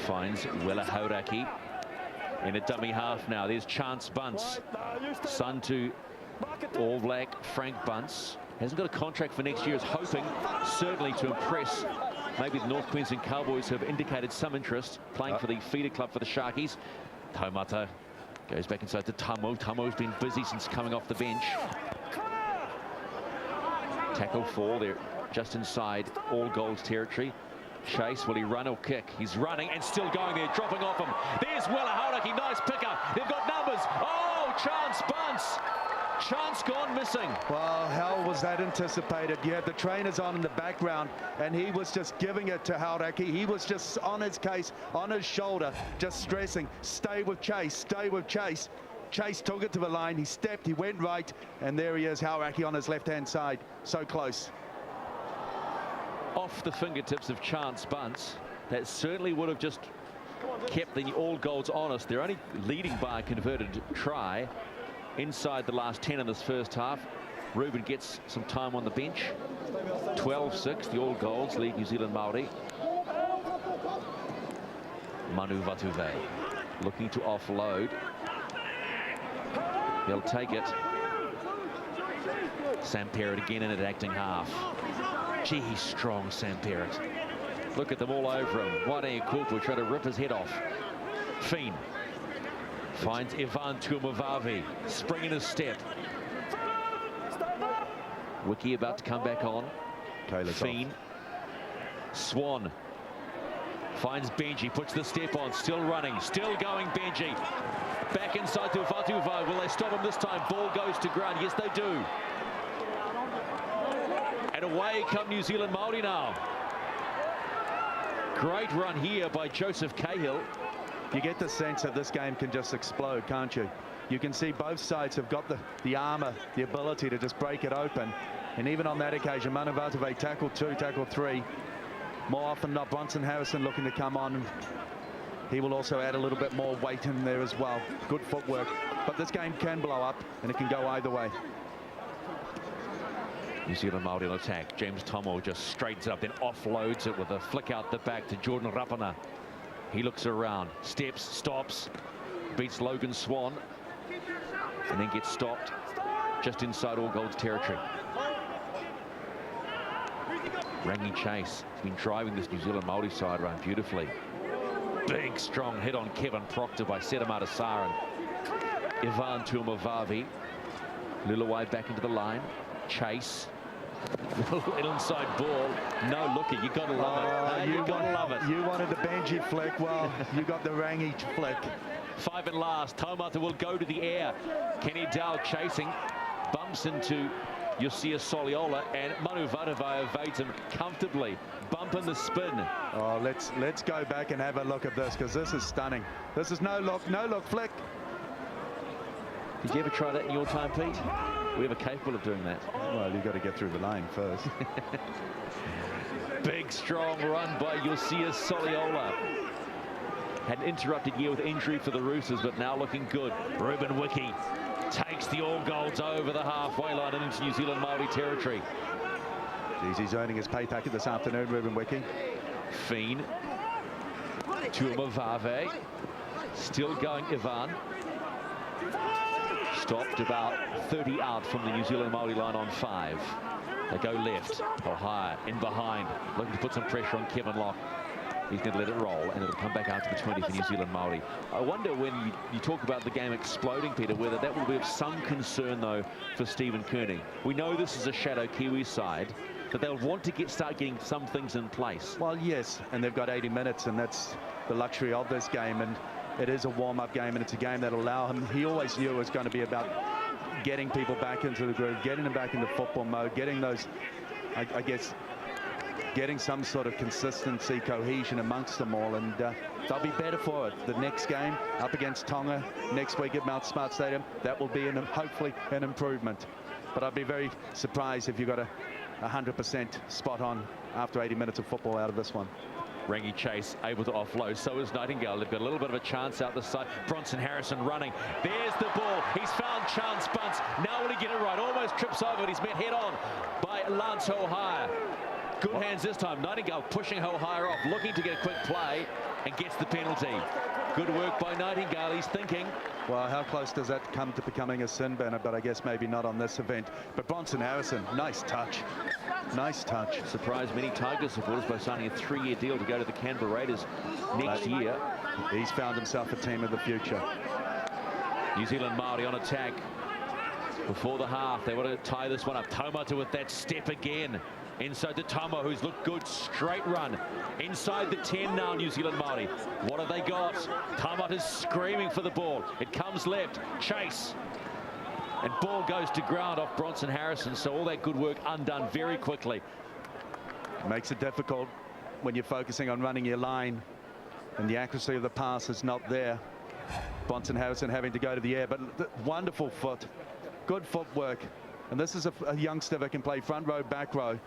finds Wela Hauraki in a dummy half now. There's Chance Bunce. Son to All Black Frank Bunce. Hasn't got a contract for next year. Is hoping certainly to impress maybe the North Queensland Cowboys, who have indicated some interest playing for the feeder club for the Sharkies. Taumata goes back inside to Tamo. Tamo's been busy since coming off the bench. Tackle 4, they're just inside All Golds territory. Chase, will he run or kick? He's running and still going there, dropping off him. There's Wela Hauraki, nice pickup. They've got numbers. Oh, Chance Bunce. Chance gone missing. Well, how was that anticipated? You had the trainers on in the background, and he was just giving it to Hauraki. He was just on his case, on his shoulder, just stressing, stay with Chase, stay with Chase. Chase took it to the line, he stepped, he went right, and there he is, Hauraki on his left-hand side. So close. Off the fingertips of Chance Bunce. That certainly would have just kept the All Golds honest. They're only leading by a converted try inside the last 10 in this first half. Ruben gets some time on the bench. 12-6, the All Golds lead New Zealand Maori. Manu Vatuve looking to offload. He'll take it. Sam Perrott again in at acting half. Gee, he's strong, Sam Perrott. Look at them all over him. Wairei Kupu trying to rip his head off. Fien finds Ivan Tuamavavi. Spring in his step. Wiki about to come back on. Fien. Swan finds Benji, puts the step on, still running, still going Benji. Back inside to Vatuva. Will they stop him this time? Ball goes to ground. Yes, they do. And away come New Zealand Maori now. Great run here by Joseph Cahill. You get the sense that this game can just explode, can't you? You can see both sides have got the armour, the ability to just break it open. And even on that occasion, Manu Vatuvei tackled 2, tackled 3. More often than not, Bronson Harrison looking to come on. He will also add a little bit more weight in there as well. Good footwork. But this game can blow up, and it can go either way. New Zealand Maori on attack. James Tomo just straightens up, then offloads it with a flick out the back to Jordan Rapana. He looks around, steps, stops, beats Logan Swan, and then gets stopped just inside All Golds territory. Rangi Chase has been driving this New Zealand Maori side around beautifully. Big, strong hit on Kevin Proctor by Sedamata Saran. Ivan Tuamavavi. Lulawai back into the line. Chase. Little inside ball. No looker. You got to love it. You got to love it. You wanted the Benji flick. Well, you got the Rangi flick. 5 and last. Taumata will go to the air. Kenny Dow chasing. Bumps into Yosia Soliola, and Manu Vatuvei evades him comfortably. Bump in the spin. Oh, let's go back and have a look at this, because this is stunning. This is no look flick. Did you ever try that in your time, Pete? We ever capable of doing that? Well, you've got to get through the line first. Big, strong run by Yosia Soliola. Had an interrupted year with injury for the Roosters, but now looking good. Ruben Wiki takes the All Golds over the halfway line and into New Zealand Maori territory. Geez, he's earning his pay packet this afternoon, Ruben Wiki. Fien. Tuamavavi. Still going Ivan. Stopped about 30 out from the New Zealand Maori line on 5. They go left or higher, in behind, looking to put some pressure on Kevin Locke. He's going to let it roll, and it'll come back out to the 20 for New Zealand Maori. I wonder when you talk about the game exploding, Peter, whether that will be of some concern, though, for Stephen Kearney. We know this is a shadow Kiwi side, but they'll want to start getting some things in place. Well, yes, and they've got 80 minutes, and that's the luxury of this game, and it is a warm-up game, and it's a game that'll allow him. He always knew it was going to be about getting people back into the groove, getting them back into football mode, getting those, I guess, getting some sort of consistency, cohesion amongst them all, and they'll be better for it. The next game up against Tonga next week at Mount Smart Stadium, that will be hopefully an improvement. But I'd be very surprised if you got a 100% spot on after 80 minutes of football out of this one. Rangi Chase able to offload. So is Nightingale. They've got a little bit of a chance out the side. Bronson Harrison running. There's the ball. He's found Chance Bunce. Now will he get it right? Almost trips over it. He's met head on by Lance Hohire. Good hands this time. Nightingale pushing Hohire off, looking to get a quick play, and gets the penalty. Good work by Nightingale. He's thinking. Well, how close does that come to becoming a sin banner? But I guess maybe not on this event. But Bronson Harrison, nice touch. Nice touch. Surprised many Tiger supporters by signing a 3-year deal to go to the Canberra Raiders next year. He's found himself a team of the future. New Zealand Maori on attack. Before the half, they want to tie this one up. Taumata with that step again. Inside to Tomo, who's looked good. Straight run. Inside the 10 now, New Zealand Maori. What have they got? Taumata's screaming for the ball. It comes left. Chase. And ball goes to ground off Bronson Harrison. So all that good work undone very quickly. Makes it difficult when you're focusing on running your line and the accuracy of the pass is not there. Bronson Harrison having to go to the air, but wonderful foot. Good footwork. And this is a youngster that can play front row, back row.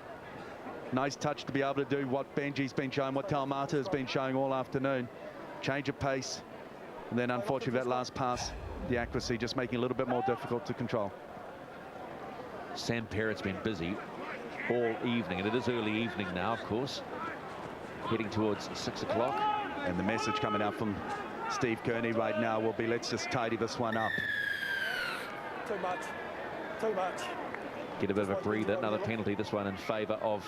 Nice touch to be able to do what Benji's been showing, what Taumata has been showing all afternoon. change of pace, and then unfortunately that last pass, the accuracy just making it a little bit more difficult to control. Sam Perrett's been busy all evening, and it is early evening now, of course, heading towards 6 o'clock. And the message coming out from Steve Kearney right now will be, let's just tidy this one up. Too much. Too much. Get a bit of a breather. Another penalty, this one in favour of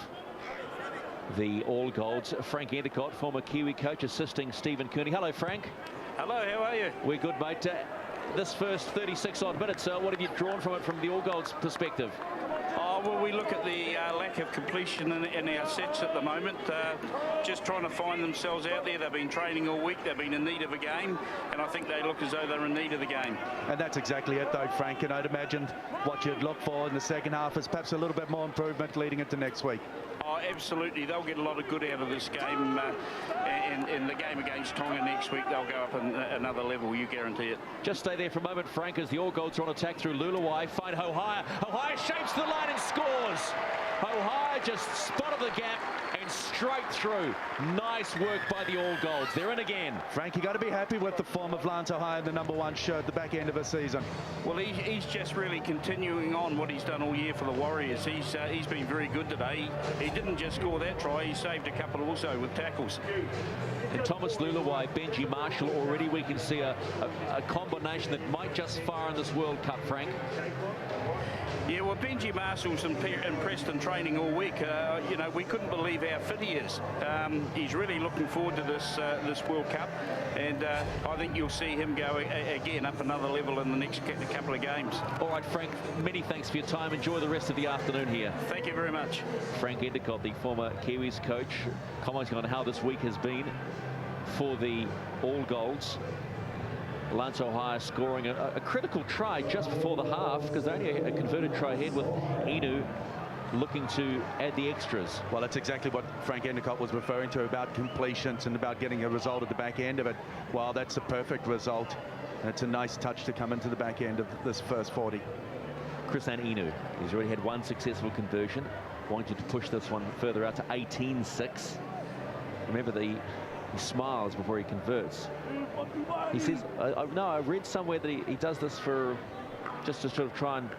the All Golds. Frank Endicott, former Kiwi coach, assisting Stephen Kearney. Hello, Frank. Hello, how are you? We're good, mate. This first 36-odd minutes, what have you drawn from it from the All Golds perspective? Oh, well, we look at the lack of completion in our sets at the moment. Just trying to find themselves out there. They've been training all week. They've been in need of a game, and I think they look as though they're in need of the game. And that's exactly it, though, Frank. And I'd imagine what you'd look for in the second half is perhaps a little bit more improvement leading into next week. Oh, absolutely. They'll get a lot of good out of this game. In the game against Tonga next week, they'll go up another level, you guarantee it. Just stay there for a moment, Frank, as the All Golds are on attack through Luluwai. Find Hohaya. Hohaya shapes the line and scores. Hohaya just spotted the gap and straight through. Nice work by the All Golds. They're in again. Frank, you got to be happy with the form of Lance Hohaya in the #1 shirt, the back end of the season. Well, he's just really continuing on what he's done all year for the Warriors. He's been very good today. He didn't just score that try, he saved a couple also with tackles. And Thomas Luluwai, Benji Marshall, already we can see a combination that might just fire in this World Cup, Frank. Yeah, well, Benji Marshall's impressed in training all week. You know, we couldn't believe how fit he is. He's really looking forward to this World Cup, and I think you'll see him go again up another level in the next couple of games. All right, Frank, many thanks for your time. Enjoy the rest of the afternoon here. Thank you very much. Frank Endicott, the former Kiwis coach, commenting on how this week has been for the All Golds. Lance Hohaya scoring a critical try just before the half, because they only a converted try ahead, with Inu looking to add the extras. Well, that's exactly what Frank Endicott was referring to about completions and about getting a result at the back end of it. Well, that's a perfect result. And it's a nice touch to come into the back end of this first 40. Chrisan Inu, he's already had one successful conversion. Wanted to push this one further out to 18-6. Remember, he smiles before he converts. He says, I read somewhere that he does this for just to sort of try and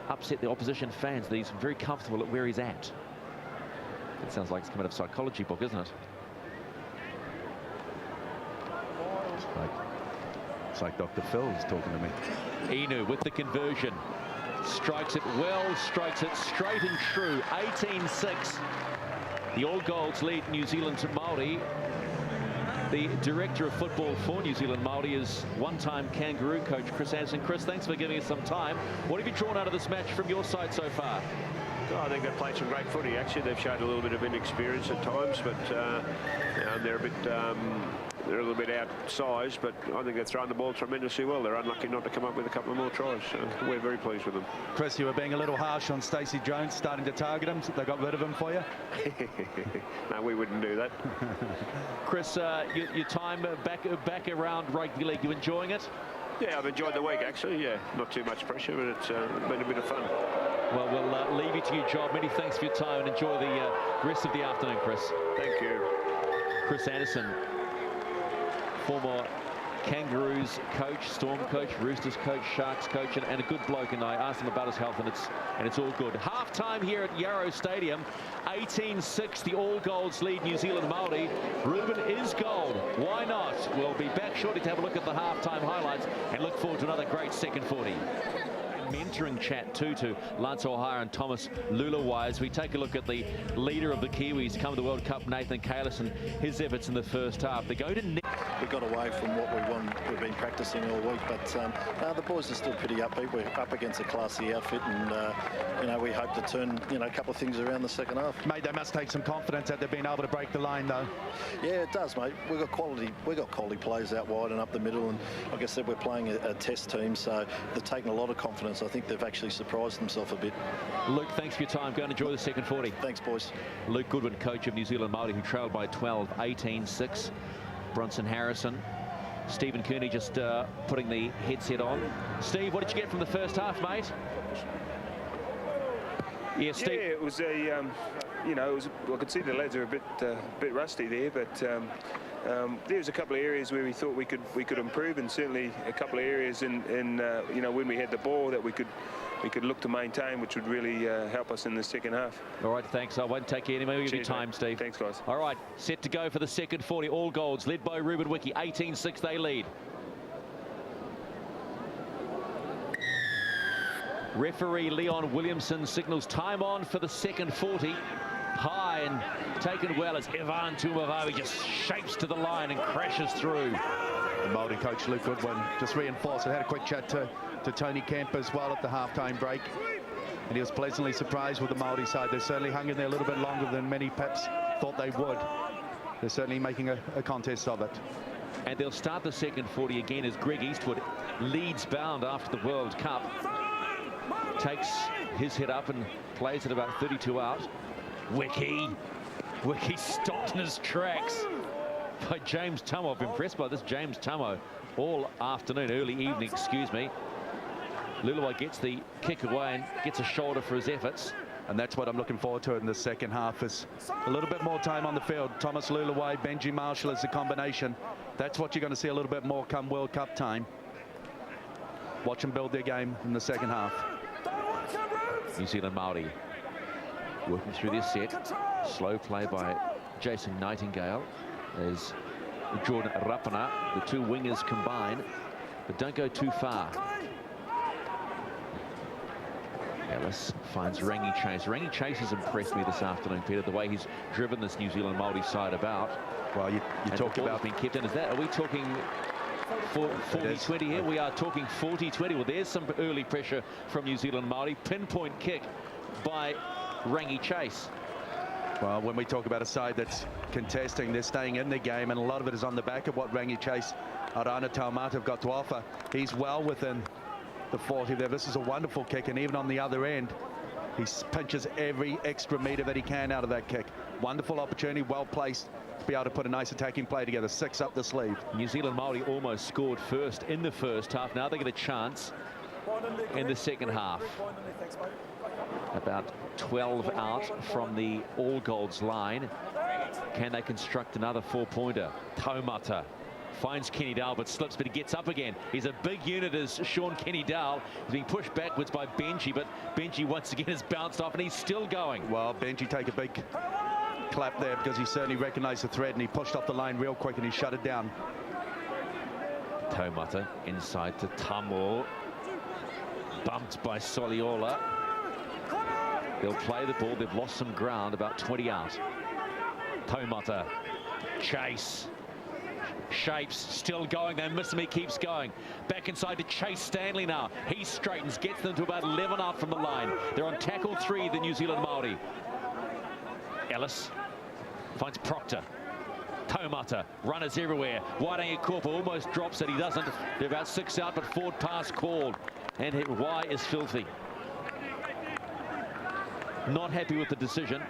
upset the opposition fans, that he's very comfortable at where he's at. It sounds like it's come out of a psychology book, isn't it? It's like Dr. Phil is talking to me. Inu with the conversion. Strikes it well, strikes it straight and true. 18-6. The All Golds lead New Zealand to Maori. The director of football for New Zealand Maori is one-time Kangaroo coach Chris Anderson. Chris, thanks for giving us some time. What have you drawn out of this match from your side so far? Oh, I think they've played some great footy. Actually, they've showed a little bit of inexperience at times, but they're a little bit outsized. But I think they're throwing the ball tremendously well. They're unlucky not to come up with a couple of more tries. So we're very pleased with them. Chris, you were being a little harsh on Stacey Jones, starting to target him. They got rid of him for you? No, we wouldn't do that. Chris, your time back around rugby league, you enjoying it? Yeah, I've enjoyed the week, actually. Yeah, not too much pressure, but it's been a bit of fun. Well, we'll leave you to your job. Many thanks for your time, and enjoy the rest of the afternoon, Chris. Thank you. Chris Anderson, former Kangaroos coach, Storm coach, Roosters coach, Sharks coach, and a good bloke. And I asked him about his health, and it's all good. Half time here at Yarrow Stadium, 18-6. The All Golds lead New Zealand Maori. Ruben is gold. Why not? We'll be back shortly to have a look at the half-time highlights and look forward to another great second 40. Mentoring chat too to Lance Hohaya and Thomas Luluwai as we take a look at the leader of the Kiwis come to the World Cup, Nathan Kalis, and his efforts in the first half. They go to we got away from what we've been practicing all week, but the boys are still pretty upbeat. We're up against a classy outfit, and we hope to turn a couple of things around the second half. Mate, they must take some confidence that they've been able to break the line, though. Yeah, it does, mate. We've got quality players out wide and up the middle, and like I said, we're playing a test team, so they're taking a lot of confidence. I think they've actually surprised themselves a bit. Luke, thanks for your time. Go and enjoy the second 40. Thanks, boys. Luke Goodwin, coach of New Zealand Maori, who trailed by 12, 18-6. Bronson Harrison. Stephen Kearney just putting the headset on. Steve, what did you get from the first half, mate? Yeah, Steve. Yeah, it was a, I could see the lads are a bit rusty there, but There's a couple of areas where we thought we could improve, and certainly a couple of areas in you know, when we had the ball that we could look to maintain, which would really help us in the second half. All right, thanks. I won't take any more of your time, Steve. Thanks, guys. All right, set to go for the second 40. All Golds led by Ruben Wiki. 18-6 they lead. Referee Leon Williamson signals time on for the second 40. High and taken well as Ivan Tumavavi just shapes to the line and crashes through. The Maori coach Luke Goodwin just reinforced. I had a quick chat to Tony Kemp as well at the halftime break, and he was pleasantly surprised with the Maori side. They certainly hung in there a little bit longer than many Peps thought they would. They're certainly making a contest of it. And they'll start the second 40 again as Greg Eastwood, Leeds bound after the World Cup, takes his head up and plays it about 32 out. Wiki stopped in his tracks by James Tummo. I'm impressed by this James Tummo all afternoon, early evening, excuse me. Luluai gets the kick away and gets a shoulder for his efforts. And that's what I'm looking forward to in the second half, is a little bit more time on the field. Thomas Luluai, Benji Marshall is the combination. That's what you're going to see a little bit more come World Cup time. Watch them build their game in the second half. New Zealand Maori working through this set. Slow play by Jason Nightingale as Jordan Rapana. The two wingers combine, but don't go too far. Ellis finds Rangi Chase. Rangi Chase has impressed me this afternoon, Peter, the way he's driven this New Zealand Maori side about. Well, you talk about being kept in. Is that, are we talking 40-20 here? We are talking 40-20. Well, there's some early pressure from New Zealand Maori. Pinpoint kick by Rangi Chase. Well, when we talk about a side that's contesting, they're staying in the game, and a lot of it is on the back of what Rangi Chase, Arana Taumata have got to offer. He's well within the 40 there. This is a wonderful kick, and even on the other end, he pinches every extra meter that he can out of that kick. Wonderful opportunity, well placed to be able to put a nice attacking play together. 6 up the sleeve. New Zealand Maori almost scored first in the first half. Now they get a chance in the second half. About 12 out from the All Golds line. Can they construct another 4-pointer? Taumata finds Kenny Dowell but slips, but he gets up again. He's a big unit as Sean Kenny Dowell. He's being pushed backwards by Benji, but Benji once again has bounced off and he's still going. Well, Benji take a big clap there because he certainly recognized the threat and he pushed off the line real quick and he shut it down. Taumata inside to Tamor. Bumped by Soliola. They'll play the ball. They've lost some ground, about 20 out. Taumata. Chase. Shapes still going. They miss him. He keeps going. Back inside to Chase Stanley now. He straightens, gets them to about 11 out from the line. They're on tackle 3, the New Zealand Maori. Ellis finds Proctor. Taumata, runners everywhere. Waitangi Korpa almost drops it. He doesn't. They're about 6 out, but forward pass called. And Y is filthy. Not happy with the decision,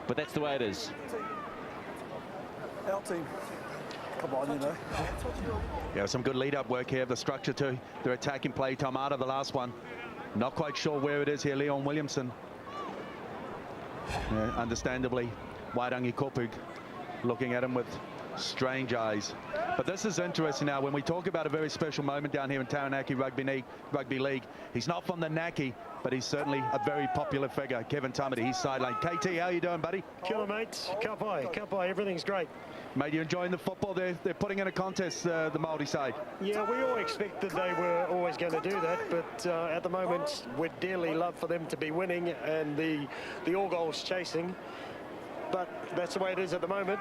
but that's the way it is. Our team. Come on, you know. Yeah, some good lead-up work here. The structure to their attacking play. Taumata, the last one. Not quite sure where it is here. Leon Williamson. Yeah, understandably, Waitangi Korpa looking at him with strange eyes. But this is interesting now. When we talk about a very special moment down here in Taranaki Rugby League, he's not from the Naki, but he's certainly a very popular figure. Kevin Tamati, he's sideline. KT, how you doing, buddy? Killer, mate. Kapai, everything's great. Mate, you enjoying the football? They're putting in a contest, the Maori side. Yeah, we all expected they were always going to do that, but at the moment, we'd dearly love for them to be winning and the All Golds chasing. But that's the way it is at the moment.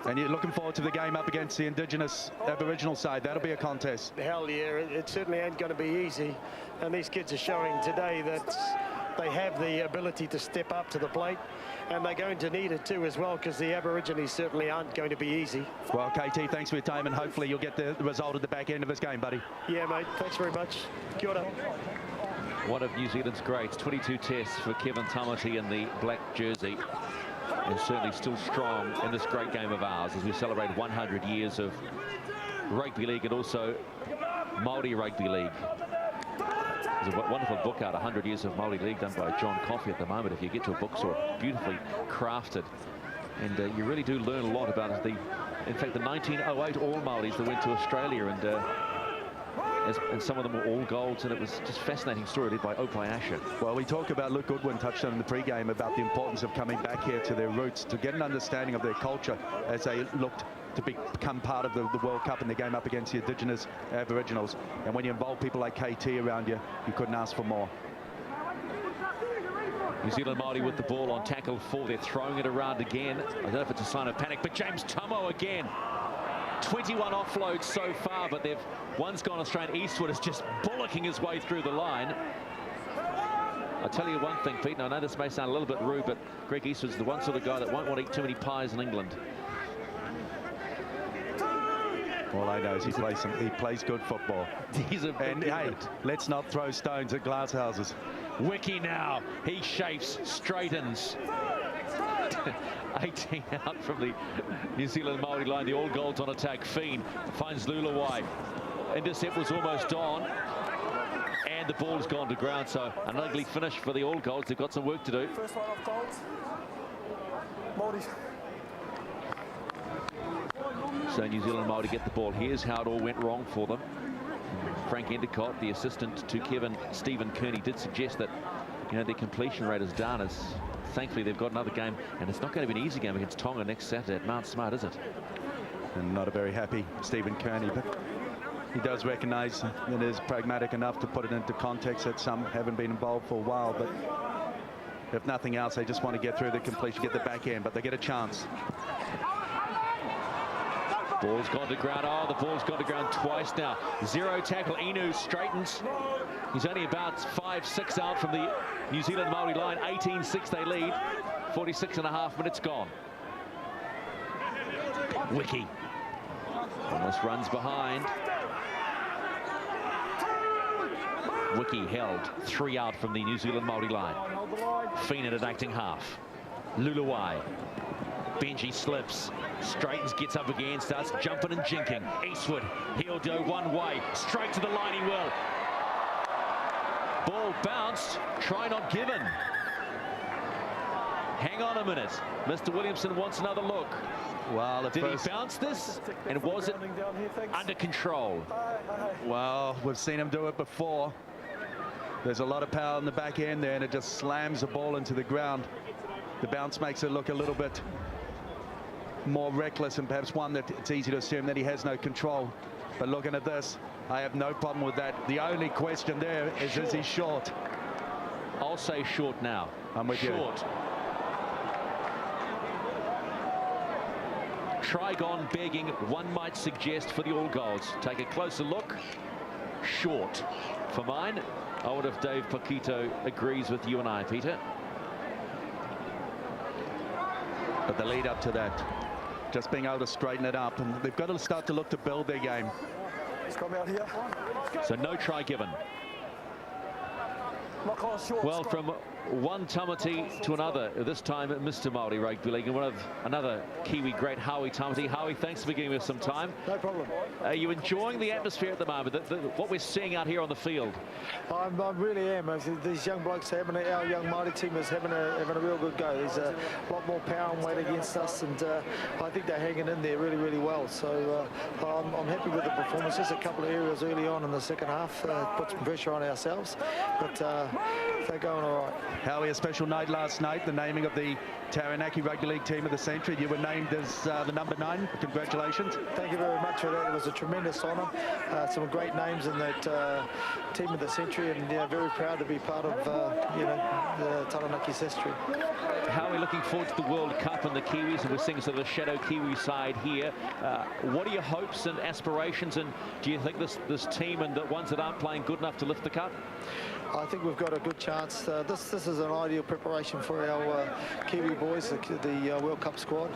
And you're looking forward to the game up against the Indigenous Aboriginal side. That'll be a contest. Hell yeah, it certainly ain't going to be easy. And these kids are showing today that they have the ability to step up to the plate. And they're going to need it too as well, because the Aborigines certainly aren't going to be easy. Well, KT, thanks for your time, and hopefully you'll get the result at the back end of this game, buddy. Yeah, mate. Thanks very much. Kia ora. One of New Zealand's greats. 22 tests for Kevin Tamati in the black jersey. And certainly still strong in this great game of ours as we celebrate 100 years of rugby league and also Maori Rugby League. There's a wonderful book out, 100 Years of Maori League, done by John Coffey at the moment. If you get to a bookstore, beautifully crafted. And you really do learn a lot about the in fact, the 1908 All Maoris that went to Australia, and some of them were all golds, and it was just a fascinating story led by Opie Asher. Well, we talk about, Luke Goodwin touched on in the pre-game about the importance of coming back here to their roots, to get an understanding of their culture as they looked to become part of the World Cup in the game up against the Indigenous Aboriginals. And when you involve people like KT around you, you couldn't ask for more. New Zealand Māori with the ball on tackle 4. They're throwing it around again. I don't know if it's a sign of panic, but James Tomo again. 21 offloads so far, but one's gone Australian. Eastwood is just bullocking his way through the line. I'll tell you one thing, Pete, and I know this may sound a little bit rude, but Greg Eastwood's the one sort of guy that won't want to eat too many pies in England. All I know is he plays good football. He's a big hey, let's not throw stones at glass houses. Wiki now, he shapes, straightens. 18 out from the New Zealand Māori line, the All Golds on attack. Fiend finds Lulawai. Intercept was almost on, and the ball's gone to ground, so an ugly finish for the All Golds. They've got some work to do. First line off Golds. Māori. So New Zealand Māori get the ball. Here's how it all went wrong for them. Frank Endicott, the assistant to Stephen Kearney, did suggest that, you know, their completion rate is down. As thankfully they've got another game, and it's not going to be an easy game against Tonga next Saturday at Mount Smart, is it? And not a very happy Stephen Kearney, but he does recognise it is pragmatic enough to put it into context that some haven't been involved for a while, but if nothing else, they just want to get through the completion, get the back end, but they get a chance. Ball's gone to ground. Oh, the ball's gone to ground twice now. Zero tackle. Inu straightens. He's only about 5-6 out from the New Zealand Māori line. 18-6 they lead. 46.5 minutes gone. Wiki almost runs behind. Wiki held 3 out from the New Zealand Māori line. Fiend at acting half. Lulawai. Benji slips, straightens, gets up again, starts jumping and jinking. Eastwood, he'll go one way, straight to the line he will. Ball bounced, try not given. Hang on a minute, Mr. Williamson wants another look. Well, did he bounce this, and was it under control? Well, we've seen him do it before. There's a lot of power in the back end there, and it just slams the ball into the ground. The bounce makes it look a little bit more reckless, and perhaps one that it's easy to assume that he has no control. But looking at this, I have no problem with that. The only question there is he short? I'll say short now. I'm with you. Short. Trigon begging, one might suggest, for the All Golds. Take a closer look. Short. For mine, I wonder if Dave Paquito agrees with you and I, Peter. But the lead up to that, just being able to straighten it up, and they've got to start to look to build their game. He's come out here. So no try given. Well, from one Tamati to another, this time Mr. Māori Rugby League, and another Kiwi great, Howie Tamati. Howie, thanks for giving us some time. No problem. Are you enjoying the atmosphere at the moment, what we're seeing out here on the field? I really am. These young blokes our young Māori team is having a real good go. There's a lot more power and weight against us, and I think they're hanging in there really, really well. So I'm happy with the performance. Just a couple of areas early on in the second half put some pressure on ourselves, but they're going all right. Howie, a special night last night, the naming of the Taranaki Rugby League Team of the Century. You were named as the number 9. Congratulations. Thank you very much for that. It was a tremendous honour. Some great names in that Team of the Century, and very proud to be part of the Taranaki's history. How are we looking forward to the World Cup and the Kiwis, and we're seeing sort of a shadow Kiwi side here. What are your hopes and aspirations, and do you think this team and the ones that aren't playing good enough to lift the cup? I think we've got a good chance. This is an ideal preparation for our Kiwi boys, the World Cup squad.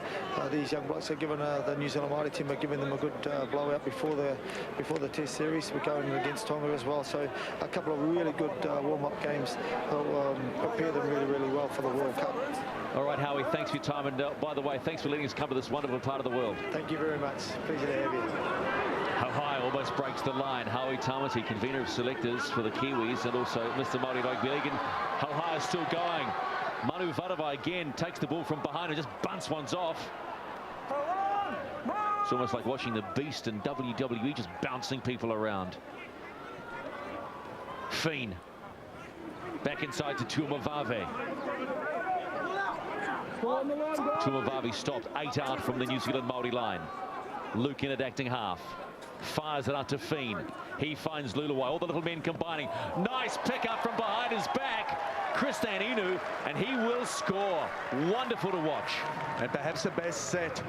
These young blokes are given the New Zealand Māori team are giving them a good blowout before the Test series. We're going against Tonga as well, so a couple of really good warm-up games will prepare them really, really well for the World Cup. All right, Howie, thanks for your time, and by the way, thanks for letting us come to this wonderful part of the world. Thank you very much. Pleasure to have you. High almost breaks the line. Howie Tamati, convener of selectors for the Kiwis, and also Mr. Māori Rugby League. And High is still going. Manu Varavai again takes the ball from behind and just bunts ones off. It's almost like watching the Beast in WWE, just bouncing people around. Fiend. Back inside to Tuamavave. Tuamavave stopped 8 out from the New Zealand Maori line. Luke in at acting half. Fires it out to Fiend. He finds Luluwai. All the little men combining. Nice pick up from behind his back. Christian Inu, and he will score. Wonderful to watch. And perhaps the best set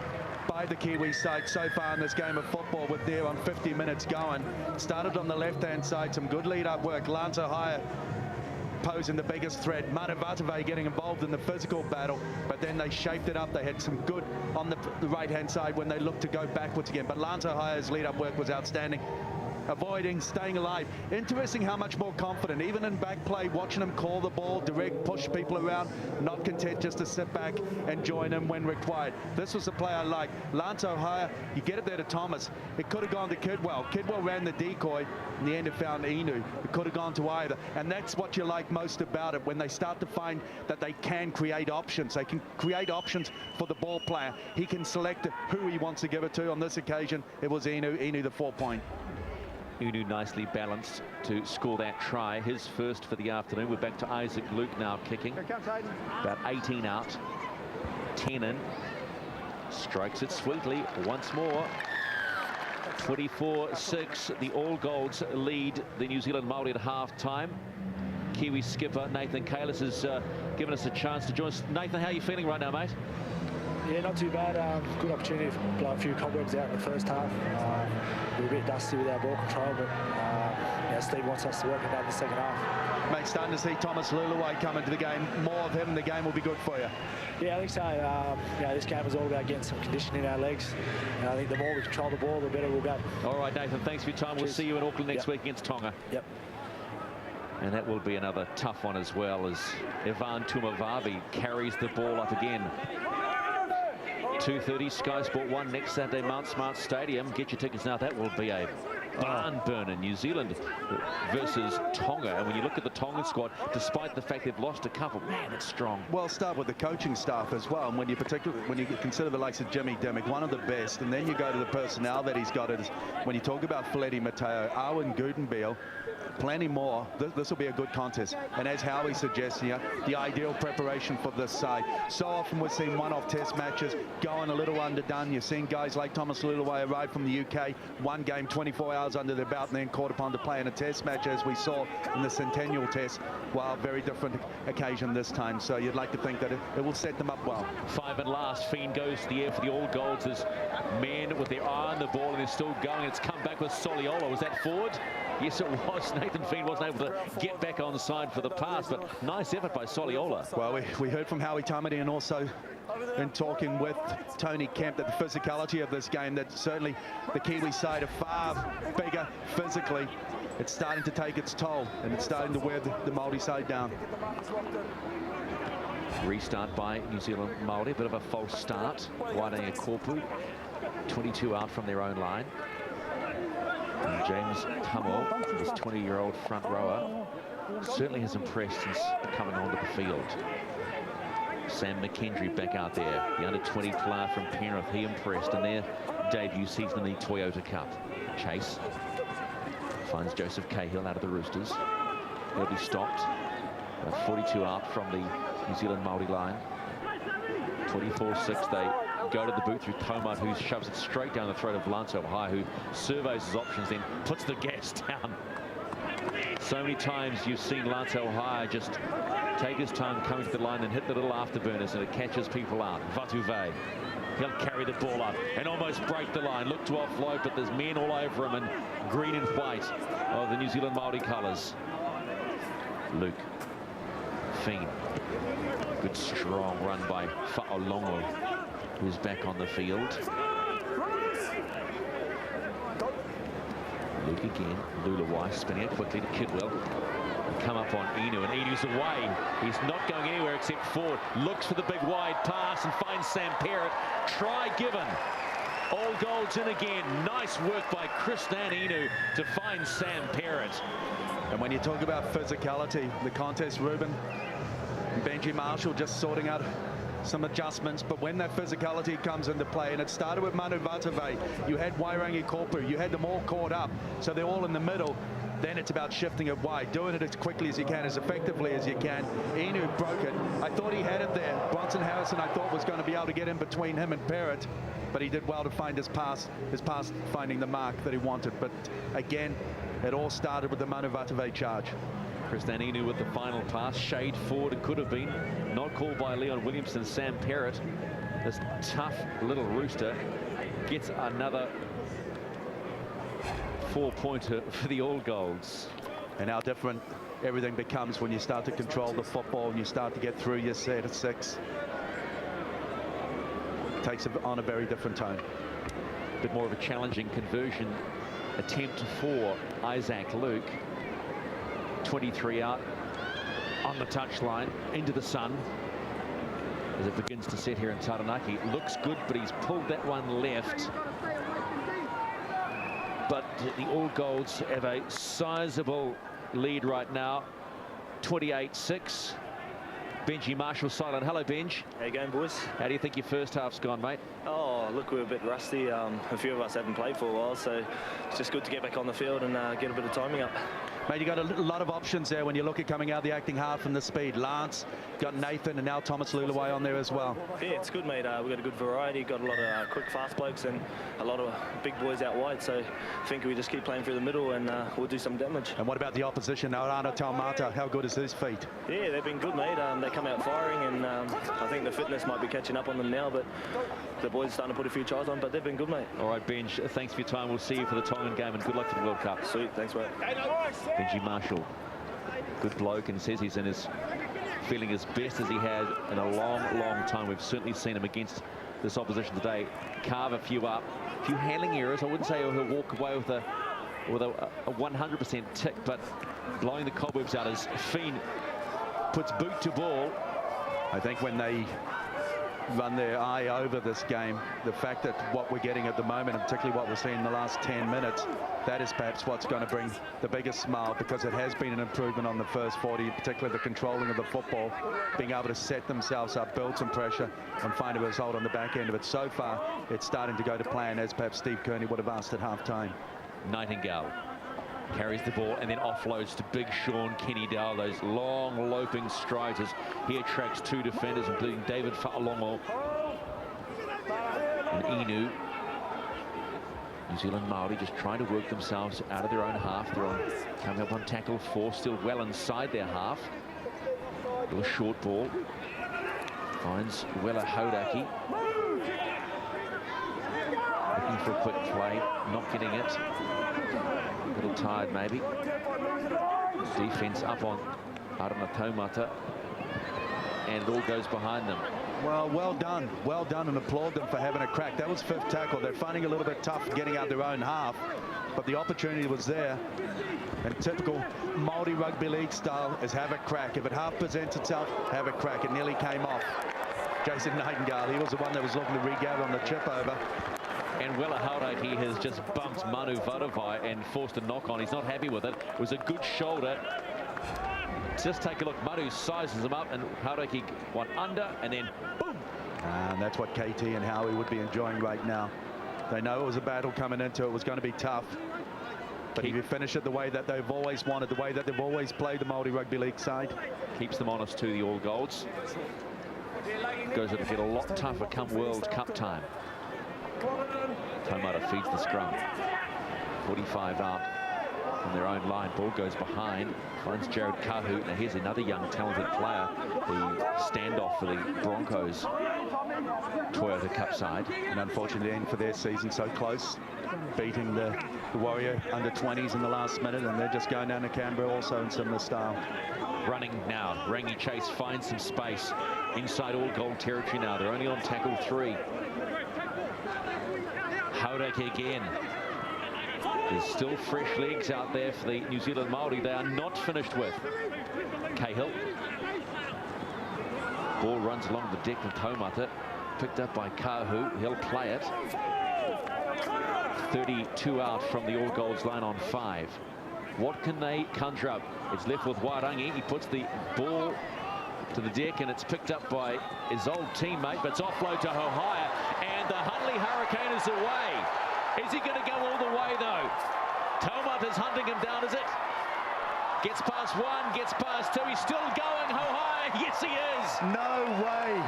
by the Kiwi side so far in this game of football, with there on 50 minutes going. Started on the left-hand side, some good lead-up work. Lance Ohio posing the biggest threat. Matavatave getting involved in the physical battle, but then they shaped it up. They had some good on the right-hand side when they looked to go backwards again. But Lance Ohio's lead-up work was outstanding. Avoiding, staying alive. Interesting how much more confident, even in back play, watching him call the ball, direct, push people around, not content just to sit back and join him when required. This was the play I like. Lance Ohio, you get it there to Thomas. It could have gone to Kidwell. Kidwell ran the decoy. In the end, it found Inu. It could have gone to either. And that's what you like most about it, when they start to find that they can create options. They can create options for the ball player. He can select who he wants to give it to. On this occasion, it was Inu. Inu, the 4-point. Unu nicely balanced to score that try, his first for the afternoon. We're back to Isaac Luke now kicking. About 18 out, 10 in. Strikes it sweetly once more. 24-6, the All Golds lead the New Zealand Maori at half-time. Kiwi skipper Nathan Kalis has given us a chance to join us. Nathan, how are you feeling right now, mate? Yeah, not too bad. Good opportunity to blow a few cobwebs out in the first half. We were a bit dusty with our ball control, but yeah, Steve wants us to work it out in the second half. Mate, starting to see Thomas Luluwai come into the game. More of him, the game will be good for you. Yeah, I think so. Yeah, this game is all about getting some condition in our legs. And I think the more we control the ball, the better we'll go. All right, Nathan, thanks for your time. Cheers. We'll see you in Auckland next week against Tonga. Yep. And that will be another tough one as well, as Ivan Tuamavave carries the ball up again. 2:30 Sky Sport 1 next Saturday, Mount Smart Stadium. Get your tickets now. That will be a barn burner. New Zealand versus Tonga. And when you look at the Tongan squad, despite the fact they've lost a couple, man, it's strong. Well, start with the coaching staff as well. And when you consider the likes of Jimmy Dimmick, one of the best, and then you go to the personnel that he's got. When you talk about Fletty Mateo, Arwen Gutenbeil, plenty more. This will be a good contest. And as Howie suggests here, the ideal preparation for this side. So often we're seeing one-off test matches going a little underdone. You're seeing guys like Thomas Luluwai arrive from the UK, one game, 24 hours under their belt, and then called upon to play in a test match, as we saw in the Centennial Test. Well, very different occasion this time. So you'd like to think that it will set them up well. 5 and last. Fiend goes to the air for the All Golds. There's men with their eye on the ball, and they're still going. It's come back with Soliola. Was that forward? Yes, it was. Nathan Fiend wasn't able to get back on side for the pass, but nice effort by Soliola. Well, we heard from Howie Tamati, and also in talking with Tony Kemp, that the physicality of this game, that certainly the Kiwi side are far bigger physically. It's starting to take its toll, and it's starting to wear the Māori side down. Restart by New Zealand Māori, a bit of a false start. Wainea Kopu, 22 out from their own line. And James Tamil, this 20-year-old front rower, certainly has impressed since coming onto the field. Sam McKendry back out there, the under-20 player from Penrith. He impressed in their debut season in the Toyota Cup. Chase finds Joseph Cahill out of the Roosters. He'll be stopped. 42 out from the New Zealand Māori line. 24-6, they go to the boot through Komart, who shoves it straight down the throat of Lance Ohio, who surveys his options, then puts the gas down. So many times you've seen Lance Ohio just take his time coming to the line and hit the little afterburners, and it catches people out. Vatuve, he'll carry the ball up and almost break the line. Look to offload, but there's men all over him in green and white of the New Zealand Māori colours. Luke. Fiend. Good strong run by Fa'alongo, who's back on the field. Luke again. Luluwai spinning it quickly to Kidwell. Come up on Inu, and Inu's away. He's not going anywhere except forward. Looks for the big wide pass and finds Sam Perrott. Try given. All Golds in again. Nice work by Christian Inu to find Sam Perrott. And when you talk about physicality, the contest, Ruben, Benji Marshall just sorting out some adjustments, but when that physicality comes into play, and it started with Manu Vatuvei, you had Wairangi Korpu, you had them all caught up, so they're all in the middle. Then it's about shifting it wide, doing it as quickly as you can, as effectively as you can. Inu broke it. I thought he had it there. Bronson Harrison, I thought, was going to be able to get in between him and Parrott, but he did well to find his pass finding the mark that he wanted. But again, it all started with the Manu Vatuvei charge. Tristan Inu with the final pass. Shade forward, it could have been. Not called by Leon Williamson. Sam Parrott, this tough little rooster, gets another 4-pointer for the All Golds. And how different everything becomes when you start to control the football and you start to get through your set of 6. Takes it on a very different tone. A bit more of a challenging conversion attempt for Isaac Luke. 23 out on the touchline, into the sun as it begins to set here in Taranaki. Looks good, but he's pulled that one left. But the All Golds have a sizable lead right now, 28-6. Benji Marshall silent. Hello, Benj. How you going, boys? How do you think your first half's gone, mate? Oh, look, we're a bit rusty. A few of us haven't played for a while, so it's just good to get back on the field and get a bit of timing up. Mate, you got a lot of options there when you look at coming out of the acting half and the speed. Lance, got Nathan, and now Thomas Lulaway on there as well. Yeah, it's good, mate. We've got a good variety, got a lot of quick, fast blokes and a lot of big boys out wide, so I think we just keep playing through the middle and we'll do some damage. And what about the opposition now? Arano Taumata, how good is his feet? Yeah, they've been good, mate. They come out firing, and I think the fitness might be catching up on them now, but the boys are starting to put a few tries on, but they've been good, mate. All right, Benj, thanks for your time. We'll see you for the Tongan game, and good luck for the World Cup. Sweet, thanks, mate. Benji Marshall, good bloke, and says he's in his feeling as best as he has in a long time. We've certainly seen him against this opposition today carve a few up, a few handling errors. I wouldn't say he'll walk away with a 100% tick, but blowing the cobwebs out as Fiend puts boot to ball. I think when they run their eye over this game, the fact that what we're getting at the moment, and particularly what we're seeing in the last 10 minutes, that is perhaps what's going to bring the biggest smile, because it has been an improvement on the first 40, particularly the controlling of the football, being able to set themselves up, build some pressure, and find a result on the back end of it. So far, it's starting to go to plan, as perhaps Steve Kearney would have asked at half-time. Nightingale carries the ball and then offloads to Big Sean Kenny Dowell. Those long loping strides as he attracts 2 defenders, including David Fa'alongo and Inu. New Zealand Maori just trying to work themselves out of their own half. They're coming up on tackle 4, still well inside their half. Little short ball. Finds Wella Hauraki. Looking for a quick play, not getting it. A little tired, maybe. Defense up on Arana Taumata, and it all goes behind them. Well done, and applaud them for having a crack. That was 5th tackle. They're finding it a little bit tough getting out their own half, but the opportunity was there. And typical Maori rugby league style is have a crack. If it half presents itself, have a crack. It nearly came off. Jason Nightingale, he was the one that was looking to regather on the chip over. And Wella Hauraki has just bumped Manu Vatuvei and forced a knock on. He's not happy with it. It was a good shoulder. Just take a look. Manu sizes him up, and Hauraki one under, and then boom. And that's what KT and Howie would be enjoying right now. They know it was a battle coming into it. It was going to be tough. But if you finish it the way that they've always wanted, the way that they've always played the Māori Rugby League side. Keeps them honest to the All Golds. Goes to get a lot tougher come World Cup time. Taumata feeds the scrum. 45 out from their own line. Ball goes behind. Finds Jared Kahu. Now here's another young talented player. The standoff for the Broncos Toyota Cup side. And unfortunately end for their season so close. Beating the Warrior under 20s in the last minute, and they're just going down to Canberra also in similar style. Running now. Rangi Chase finds some space inside All Gold territory now. They're only on tackle 3. Hauraki again. There's still fresh legs out there for the New Zealand Māori. They are not finished with. Cahill. Ball runs along the deck of Taumata. Picked up by Kahu. He'll play it. 32 out from the All Golds line on 5. What can they conjure up? It's left with Wairangi. He puts the ball to the deck, and it's picked up by his old teammate, but it's offload to Hohaya, and the Huntly Hurricane is away. Is he going to go all the way, though? Tomat is hunting him down, is it? Gets past one, gets past two, he's still going, Hohaya, yes he is! No way,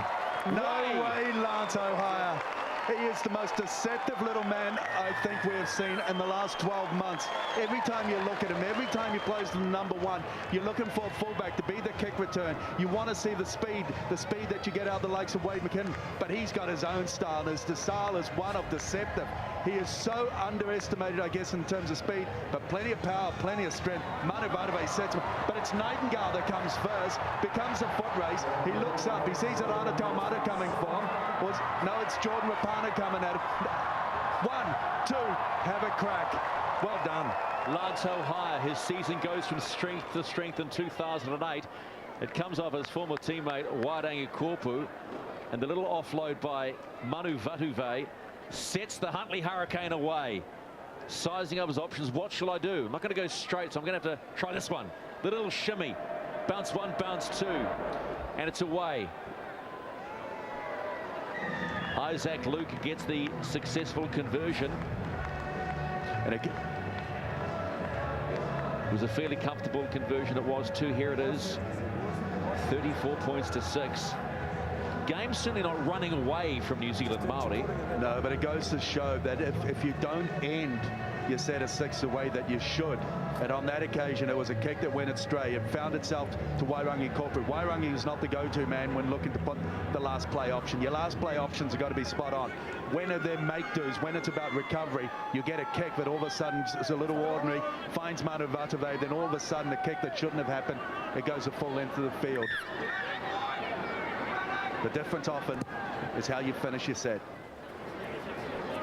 no way, Lance Hohaya. He is the most deceptive little man I think we have seen in the last 12 months. Every time you look at him, every time he plays the number one, you're looking for a fullback to be the kick return. You want to see the speed that you get out of the likes of Wade McKinnon, but he's got his own style. His style is one of deceptive. He is so underestimated, I guess, in terms of speed, but plenty of power, plenty of strength. Manu Vatuvei sets him, but it's Nightingale that comes first, becomes a foot race. He looks up, he sees Arana Taumata coming for him. No, it's Jordan Rapana coming at him. 1, 2, have a crack. Well done. Lance Hohaya, his season goes from strength to strength in 2008. It comes off his former teammate Wairangi Korpu, and the little offload by Manu Vatuvei sets the Huntly Hurricane away. Sizing up his options. What shall I do? I'm not going to go straight, so I'm going to have to try this one. The little shimmy. Bounce one, bounce two. And it's away. Isaac Luke gets the successful conversion. And it was a fairly comfortable conversion. It was too. Here it is. 34 points to 6. Game certainly not running away from New Zealand Maori. No, but it goes to show that if you don't end your set of 6 the way that you should, and on that occasion it was a kick that went astray. It found itself to Wairangi Korpu. Wairangi is not the go-to man when looking to put the last play option. Your last play options have got to be spot on. When are there make-dos, when it's about recovery, you get a kick that all of a sudden is a little ordinary, finds Manu Vatuvei, then all of a sudden a kick that shouldn't have happened, it goes a full length of the field. The difference often is how you finish your set.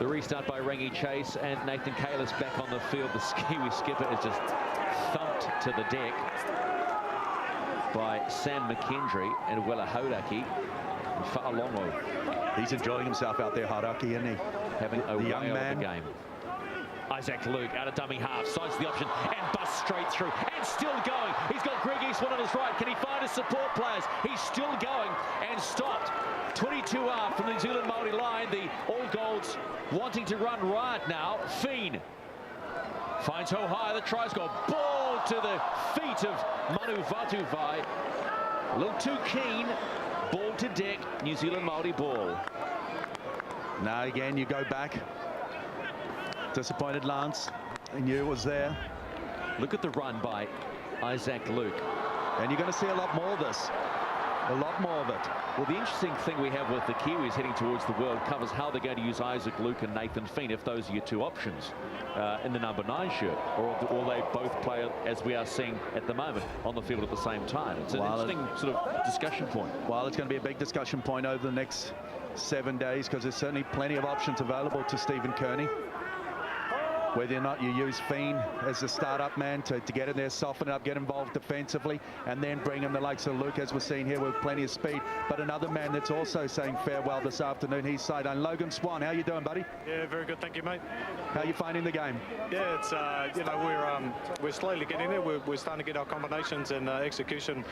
The restart by Rangi Chase, and Nathan Kalis back on the field. The Kiwi skipper is just thumped to the deck by Sam McKendry and Willa Hodaki and Fa'alongo. He's enjoying himself out there, Hodaki, isn't he? Having a young man. The game. Isaac Luke out of dummy half, sides the option and busts straight through and still going. He's got Greg Eastwood on his right. Can he find his support players? He's still going and stopped. 22R from the New Zealand Maori line. The All Golds wanting to run riot now. Fiend finds Hohaya, the try score. Ball to the feet of Manu Vatuvei. A little too keen. Ball to deck. New Zealand Maori ball. Now again, you go back. Disappointed Lance. He knew it was there. Look at the run by Isaac Luke. And you're going to see a lot more of this. A lot more of it. Well, the interesting thing we have with the Kiwis heading towards the World Cup is how they're going to use Isaac Luke and Nathan Fiend, if those are your two options in the number 9 shirt, or they both play, as we are seeing at the moment, on the field at the same time. It's an interesting sort of discussion point. Well, it's going to be a big discussion point over the next 7 days, because there's certainly plenty of options available to Stephen Kearney. Whether or not you use Fiend as a start-up man to get in there, soften it up, get involved defensively, and then bring in the likes of Luke, as we're seeing here, with plenty of speed. But another man that's also saying farewell this afternoon, he's sideline. Logan Swan, how you doing, buddy? Yeah, very good, thank you, mate. How you finding the game? Yeah, it's you know, we're slowly getting there. We're starting to get our combinations and execution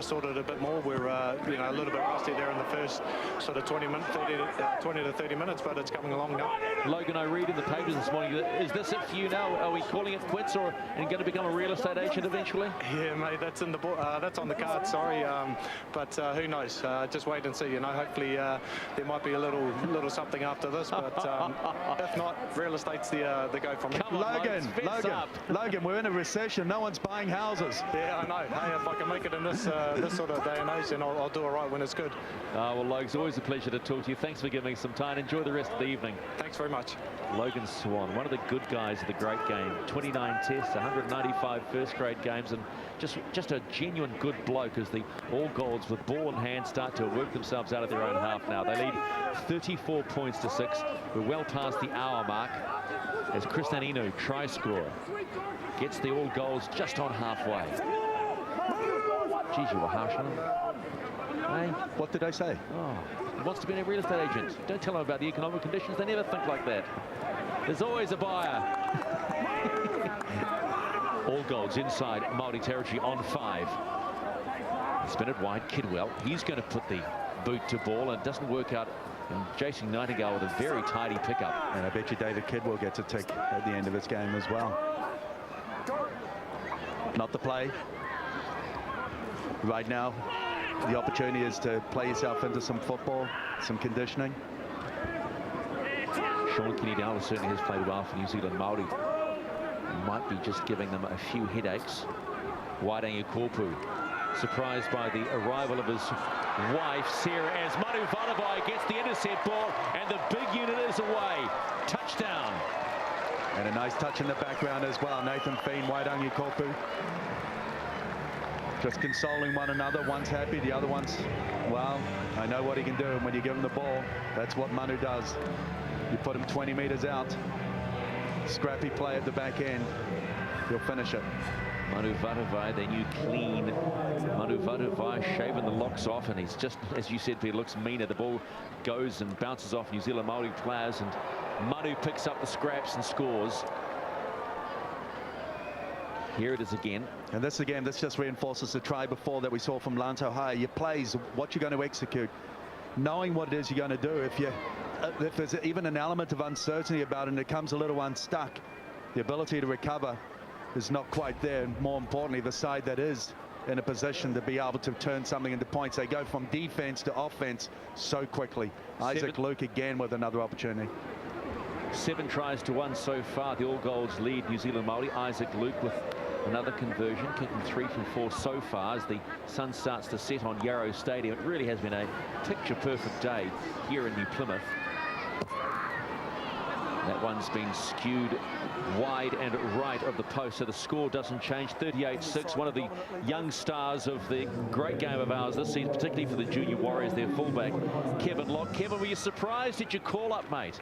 sorted a bit more. We're you know, a little bit rusty there in the first sort of 20 to 30 minutes, but it's coming along now. Logan, I read in the papers this morning, is this it for you now? Are we calling it quits, or going to become a real estate agent eventually? Yeah, mate, that's in the that's on the card. Sorry, but who knows? Just wait and see. You know, hopefully there might be a little something after this, but if not, real estate's the go from me. Logan, we're in a recession. No one's buying houses. Yeah, I know. Hey, if I can make it in this this sort of day and age, then I'll do it right when it's good. Well, Logan, it's always a pleasure to talk to you. Thanks for giving me some time. Enjoy the rest of the evening. Thanks very much. Logan Swan, one of the good guys of the great game. 29 tests, 195 first-grade games, and just a genuine good bloke as the All Golds with ball in hand start to work themselves out of their own half now. They lead 34 points to 6. We're well past the hour mark as Chris Naninu, try scorer, gets the All Golds just on halfway. Geez, you were harsh on him. Hey? What did I say? Oh, he wants to be a real estate agent. Don't tell him about the economic conditions. They never think like that. There's always a buyer. All Golds inside Maori territory on 5. Spin it wide, Kidwell. He's going to put the boot to ball, and it doesn't work out. And Jason Nightingale with a very tidy pickup. And I bet you David Kidwell gets a tick at the end of his game as well. Not the play. Right now, the opportunity is to play yourself into some football, some conditioning. Sean Kenny-Dowler certainly has played well for New Zealand Maori. Might be just giving them a few headaches. Waitangi Korpu, surprised by the arrival of his wife, Sarah, as Manu Vatuvai gets the intercept ball, and the big unit is away. Touchdown. And a nice touch in the background as well. Nathan Feen, Waitangi Korpu. Just consoling one another. One's happy, the other one's, well, I know what he can do. And when you give him the ball, that's what Manu does. You put him 20 meters out. Scrappy play at the back end. He'll finish it. Manu Vatuvai, their new clean Manu Vatuvai, shaving the locks off, and he's just, as you said, he looks meaner. The ball goes and bounces off New Zealand Maori players, and Manu picks up the scraps and scores. Here it is again. And this again, this just reinforces the try before that we saw from Lanto High. Your plays, what you're going to execute, knowing what it is you're going to do. If there's even an element of uncertainty about it and it comes a little unstuck, the ability to recover is not quite there. And more importantly, the side that is in a position to be able to turn something into points. They go from defense to offense so quickly. Isaac Luke again with another opportunity. 7 tries to 1 so far. The All Golds lead New Zealand Maori. Isaac Luke with another conversion, kicking 3 from 4 so far as the sun starts to set on Yarrow Stadium. It really has been a picture-perfect day here in New Plymouth. That one's been skewed wide and right of the post, so the score doesn't change. 38-6, one of the young stars of the great game of ours this season, particularly for the Junior Warriors, their fullback, Kevin Locke. Kevin, were you surprised at your call-up, mate?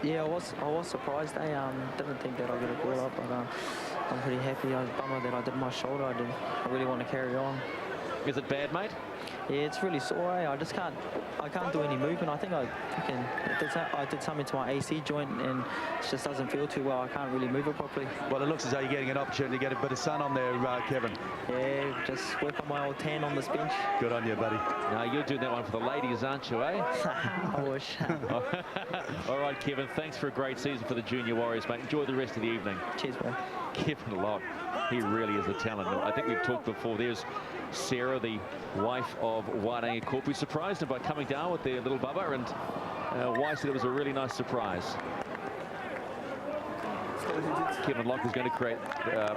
Yeah, I was surprised. I didn't think that I'd get a call up, but I'm pretty happy. I was bummed that I did my shoulder. I really want to carry on. Is it bad, mate? Yeah, it's really sore. I just can't do any movement. I think I did something to my AC joint, and it just doesn't feel too well. I can't really move it properly. Well, it looks as though you're getting an opportunity to get a bit of sun on there, Kevin. Yeah, just work on my old tan on this bench. Good on you, buddy. Now you're doing that one for the ladies, aren't you, eh? I wish. All right, Kevin, thanks for a great season for the Junior Warriors, mate. Enjoy the rest of the evening. Cheers, bro. Kevin Locke, he really is a talent. I think we've talked before. There's Sarah, the wife of Waitangi Korpu, surprised him by coming down with their little bubba, and Wai said it was a really nice surprise. Kevin Locke is going to create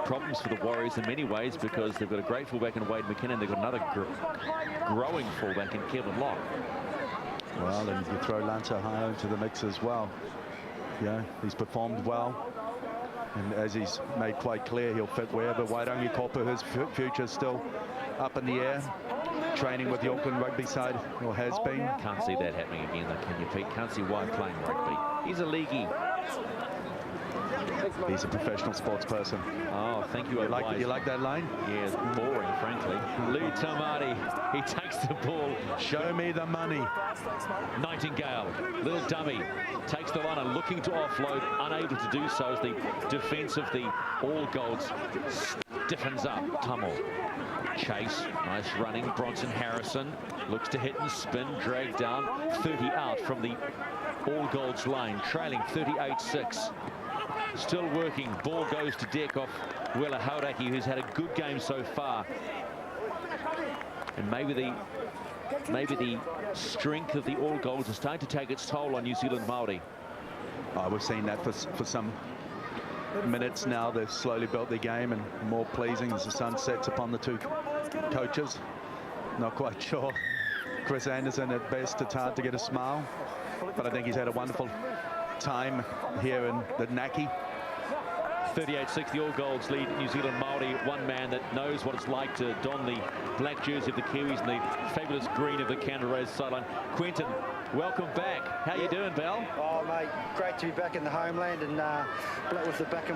problems for the Warriors in many ways because they've got a great fullback in Wade McKinnon. They've got another growing fullback in Kevin Locke. Well, and you throw Lanto High into the mix as well. Yeah, he's performed well. And as he's made quite clear, he'll fit wherever. Waitangi Korpu, his future still up in the air. Training with the Auckland rugby side, or has been. Can't see that happening again, though, can you, Pete? Can't see Wai playing rugby. He's a leaguey. He's a professional sports person. Oh, thank you. You like that line? Yeah, it's boring, frankly. Lee Tamati, he takes the ball. Show me the money. Nightingale, little dummy, takes the line and looking to offload, unable to do so as the defence of the All Golds stiffens up. Tummel, chase, nice running. Bronson Harrison looks to hit and spin, dragged down, 30 out from the All Golds line, trailing 38-6. Still working, ball goes to deck off Willa Hauraki, who's had a good game so far. And maybe the strength of the All Golds is starting to take its toll on New Zealand Maori. We've seen that for some minutes now. They've slowly built their game, and more pleasing as the sun sets upon the two coaches. Not quite sure. Chris Anderson at best, it's hard to get a smile, but I think he's had a wonderful time here in the Naki. 38-6, the All Golds lead New Zealand Maori. One man that knows what it's like to don the black jersey of the Kiwis and the fabulous green of the Canberra Raiders sideline. Quentin, welcome back. How you doing, Bell? Oh, mate, great to be back in the homeland and with the black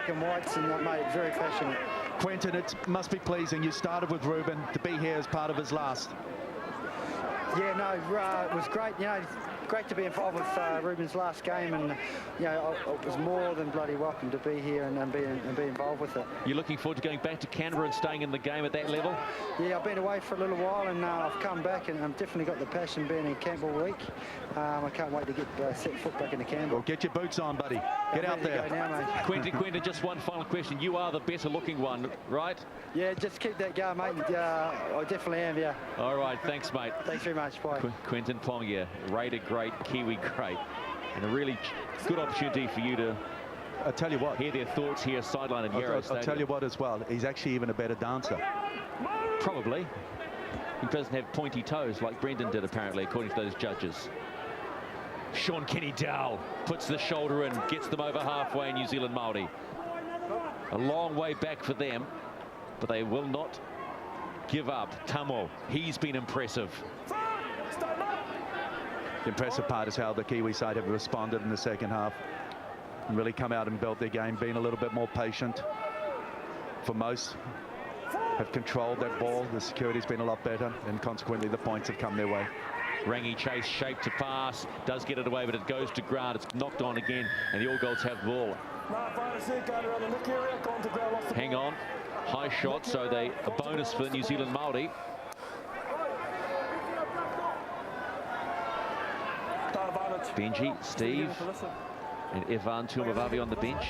and whites, and mate, very passionate. Quentin, it must be pleasing. You started with Ruben to be here as part of his last. Yeah, no, it was great. You know, great to be involved with Ruben's last game, and you know, it was more than bloody welcome to be here and be involved with it. You're looking forward to going back to Canberra and staying in the game at that level? Yeah, I've been away for a little while, and I've come back, and I've definitely got the passion being in camp all week. I can't wait to get set foot back into Canberra. Well, get your boots on, buddy. Get out there. Now, Quentin, just one final question. You are the better looking one, right? Yeah, just keep that going, mate. I definitely am, yeah. All right, thanks, mate. Thanks very much. Bye. Quentin Pongia, Raider great, Kiwi great, and a really good opportunity for you to I'll tell you what, hear their thoughts here sideline at Yarrow Stadium. I'll tell you what as well, he's actually even a better dancer. Probably. He doesn't have pointy toes like Brendan did, apparently, according to those judges. Sean Kenny-Dowell puts the shoulder in, gets them over halfway in New Zealand Māori. A long way back for them, but they will not give up. Tamo, he's been impressive. The impressive part is how the Kiwi side have responded in the second half and really come out and built their game, being a little bit more patient for most, have controlled that ball. The security's been a lot better, and consequently the points have come their way. Rangi Chase shaped to pass, does get it away, but it goes to ground. It's knocked on again, and the All Golds have the ball. Hang on, high shot, so a bonus for New Zealand Māori. Benji, Steve, and Ivan Tuamavavi on the bench.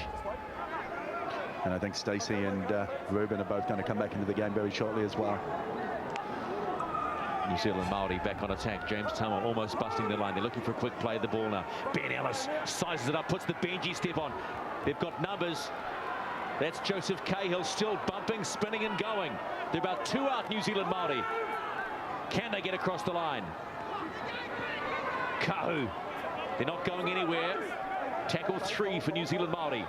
And I think Stacey and Ruben are both going to come back into the game very shortly as well. New Zealand Māori back on attack. James Tamo almost busting the line. They're looking for a quick play of the ball now. Ben Ellis sizes it up, puts the Benji step on. They've got numbers. That's Joseph Cahill still bumping, spinning and going. They're about 2 out, New Zealand Māori. Can they get across the line? Kahu. They're not going anywhere. Tackle 3 for New Zealand Māori.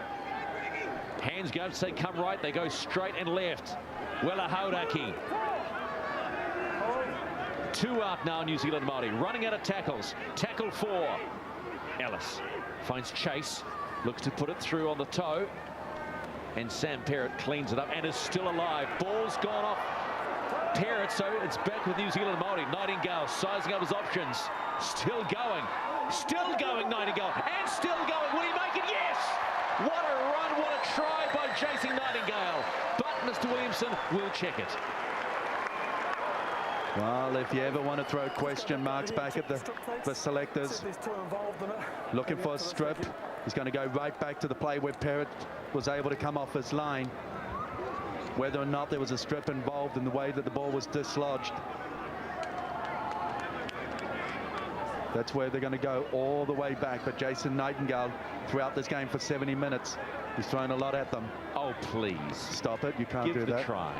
Hands go up, say come right. They go straight and left. Wela Hauraki. 2 out now, New Zealand Māori. Running out of tackles. Tackle 4. Ellis finds Chase. Looks to put it through on the toe. And Sam Perrott cleans it up and is still alive. Ball's gone off Perrott, so it's back with New Zealand Māori. Nightingale sizing up his options. Still going. Still going, Nightingale. And still going. Will he make it? Yes! What a run, what a try by Jason Nightingale. But Mr. Williamson will check it. Well, if you ever want to throw question marks back at the selectors, looking for a strip, he's going to go right back to the play where Perrott was able to come off his line. Whether or not there was a strip involved in the way that the ball was dislodged. That's where they're going to go all the way back. But Jason Nightingale, throughout this game for 70 minutes, he's thrown a lot at them. Oh, please. Stop it. You can't do that. Give it a try.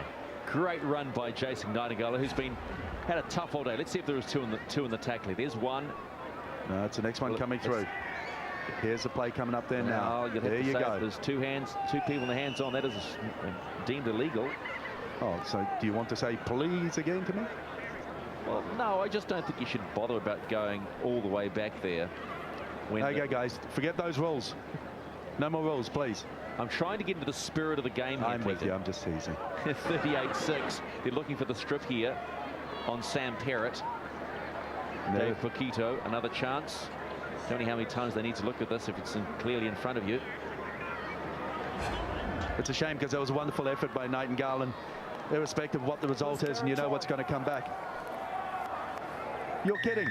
Great run by Jason Nightingale, who's had a tough all day. Let's see if there was two in the tackle. There's one. No, it's the next one coming through. Here's the play coming up there now. There you go. There's 2 people in the hands on. That is deemed illegal. Oh, so do you want to say please again to me? Well, no, I just don't think you should bother about going all the way back there. Okay, guys, forget those rules. No more rules, please. I'm trying to get into the spirit of the game here. I'm with you, I'm just teasing. 38-6. They're looking for the strip here on Sam Perrott. Dave Pokito, another chance. Tell me how many times they need to look at this if it's clearly in front of you. It's a shame because that was a wonderful effort by Nightingale, and irrespective of what the result is, and you know what's going to come back. You're kidding.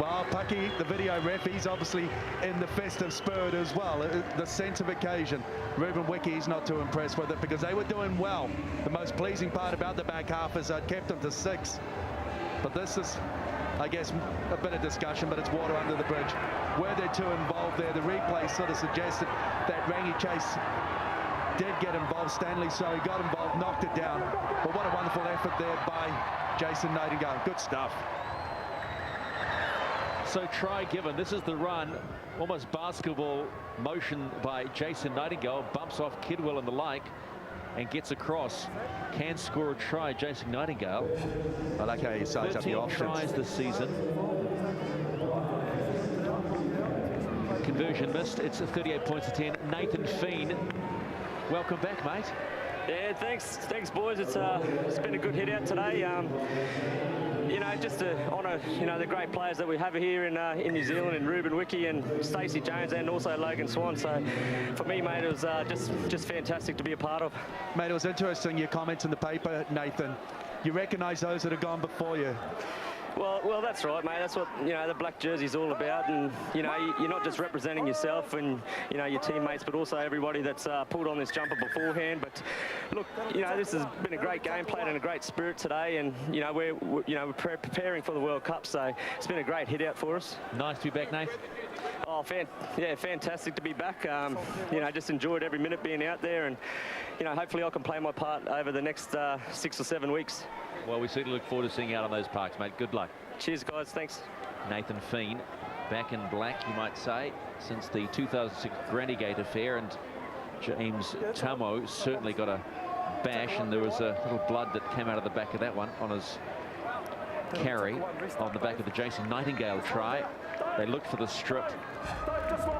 Well, Pucky, the video ref, he's obviously in the festive spirit as well. The sense of occasion. Ruben Wicky's not too impressed with it because they were doing well. The most pleasing part about the back half is I'd kept them to 6. But this is, I guess, a bit of discussion, but it's water under the bridge. Were there 2 involved there? The replay sort of suggested that Rangi Chase did get involved. Stanley, so he got involved, knocked it down. But what a wonderful effort there by Jason Nightingale. Good stuff. So try given. This is the run. Almost basketball motion by Jason Nightingale. Bumps off Kidwell and the like and gets across. Can score a try, Jason Nightingale. I like how you size up the options. 13 tries this season. Conversion missed. It's 38 points to 10. Nathan Feen. Welcome back, mate. Yeah, thanks, boys. It's been a good hit out today. You know, just to honour, you know, the great players that we have here in New Zealand, and Ruben Wiki and Stacey Jones, and also Logan Swan. So for me, mate, it was just fantastic to be a part of. Mate, it was interesting, your comments in the paper, Nathan. You recognise those that have gone before you. Well, that's right, mate. That's what, you know, the black jersey's all about. And, you know, you're not just representing yourself and, you know, your teammates, but also everybody that's pulled on this jumper beforehand. But, look, you know, this has been a great game, played in a great spirit today. And, you know, we're preparing for the World Cup. So it's been a great hit out for us. Nice to be back, Nate. Oh, yeah, fantastic to be back. You know, just enjoyed every minute being out there. And, you know, hopefully I can play my part over the next 6 or 7 weeks. Well, we certainly look forward to seeing you out on those parks, mate. Good luck. Cheers, guys. Thanks. Nathan Feen, back in black, you might say, since the 2006 Granny Gate affair, and James Tamo certainly got a bash, and there was a little blood that came out of the back of that one on his carry on the back of the Jason Nightingale try. They looked for the strip.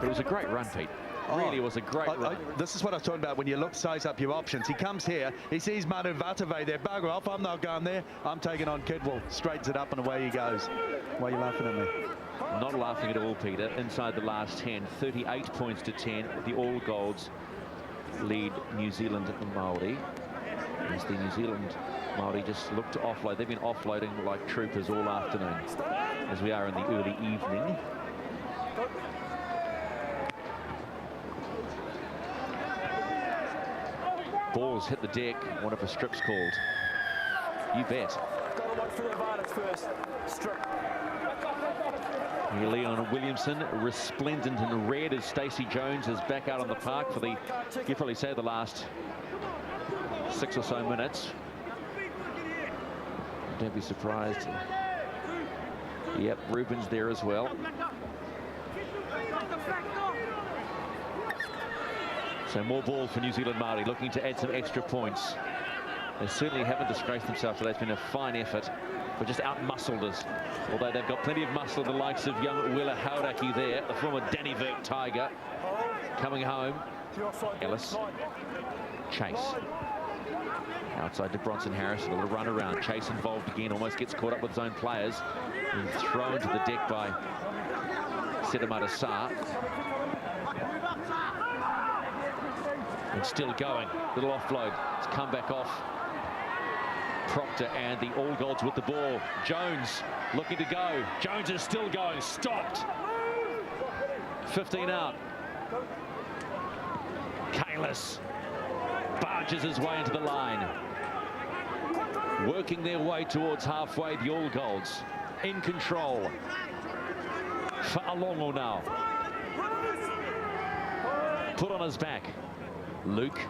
It was a great run, Pete. Really was a great run. This is what I was talking about when you look, size up your options. He comes here, he sees Manu Vatave there, bugger off, I'm not going there, I'm taking on Kidwell, straightens it up and away he goes. Why are you laughing at me? Not laughing at all, Peter. Inside the last 10, 38 points to 10. The All Golds lead New Zealand and Maori. As the New Zealand Maori just look to offload. They've been offloading like troopers all afternoon, as we are in the early evening. Balls hit the deck. What if a strip's called? You bet. Got to wait for the advantage first. Strip. Here, Leon Williamson, resplendent in red as Stacey Jones is back out on the park for the, you'd probably say, the last 6 or so minutes. Don't be surprised. Yep, Ruben's there as well. So more ball for New Zealand Maori, looking to add some extra points. They certainly haven't disgraced themselves today. It's been a fine effort, but just out-muscled us. Although they've got plenty of muscle, the likes of young Willa Hauraki there, the former Danny Virk Tiger, coming home. Ellis, Chase. Outside to Bronson Harris, a little run around. Chase involved again, almost gets caught up with his own players. And thrown to the deck by Sedamata Sa. And still going, little offload, it's come back off. Proctor and the All Golds with the ball. Jones looking to go. Jones is still going, stopped. 15 out. Kalis barges his way into the line. Working their way towards halfway, the All Golds in control. Fa'alongo now. Put on his back. Luke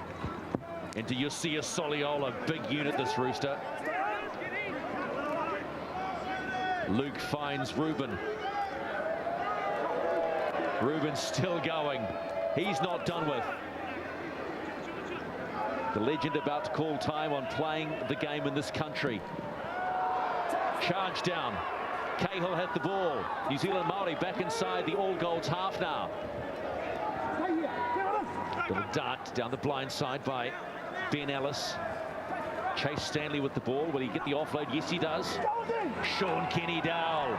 into Yosia Soliola, big unit this rooster. Luke finds Ruben. Ruben's still going. He's not done with. The legend about to call time on playing the game in this country. Charge down. Cahill had the ball. New Zealand Maori back inside the All Golds half now. Little dart down the blind side by Ben Ellis. Chase Stanley with the ball. Will he get the offload? Yes, he does. Sean Kenny Dowell,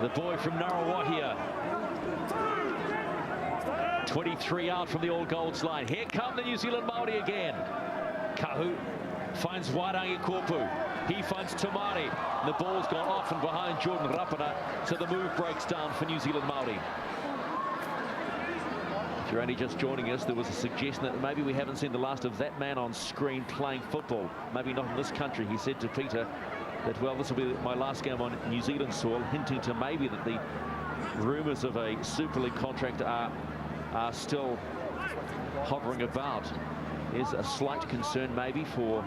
the boy from Ngarawahia. 23 out from the All Golds line. Here come the New Zealand Maori again. Kahu finds Wairangi Korpu. He finds Tamari. The ball's gone off and behind Jordan Rapana, so the move breaks down for New Zealand Maori. If you're only just joining us, there was a suggestion that maybe we haven't seen the last of that man on screen playing football. Maybe not in this country. He said to Peter that, well, this will be my last game on New Zealand soil, hinting to maybe that the rumours of a Super League contract are still hovering about. There's a slight concern maybe for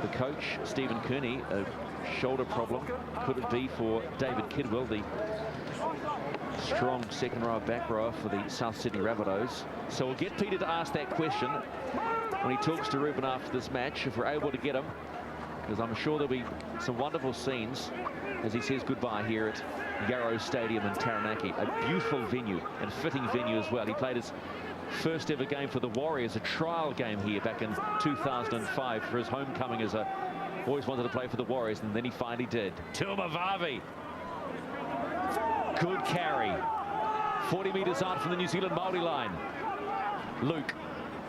the coach, Stephen Kearney, a shoulder problem. Could it be for David Kidwell, the strong second row, back row for the South Sydney Rabbitohs? So we'll get Peter to ask that question when he talks to Ruben after this match, if we're able to get him, because I'm sure there'll be some wonderful scenes as he says goodbye here at Yarrow Stadium in Taranaki. A beautiful venue and fitting venue as well. He played his first ever game for the Warriors, a trial game here back in 2005 for his homecoming as a always wanted to play for the Warriors, and then he finally did. Tuamavavi. Good carry. 40 metres out from the New Zealand Maori line. Luke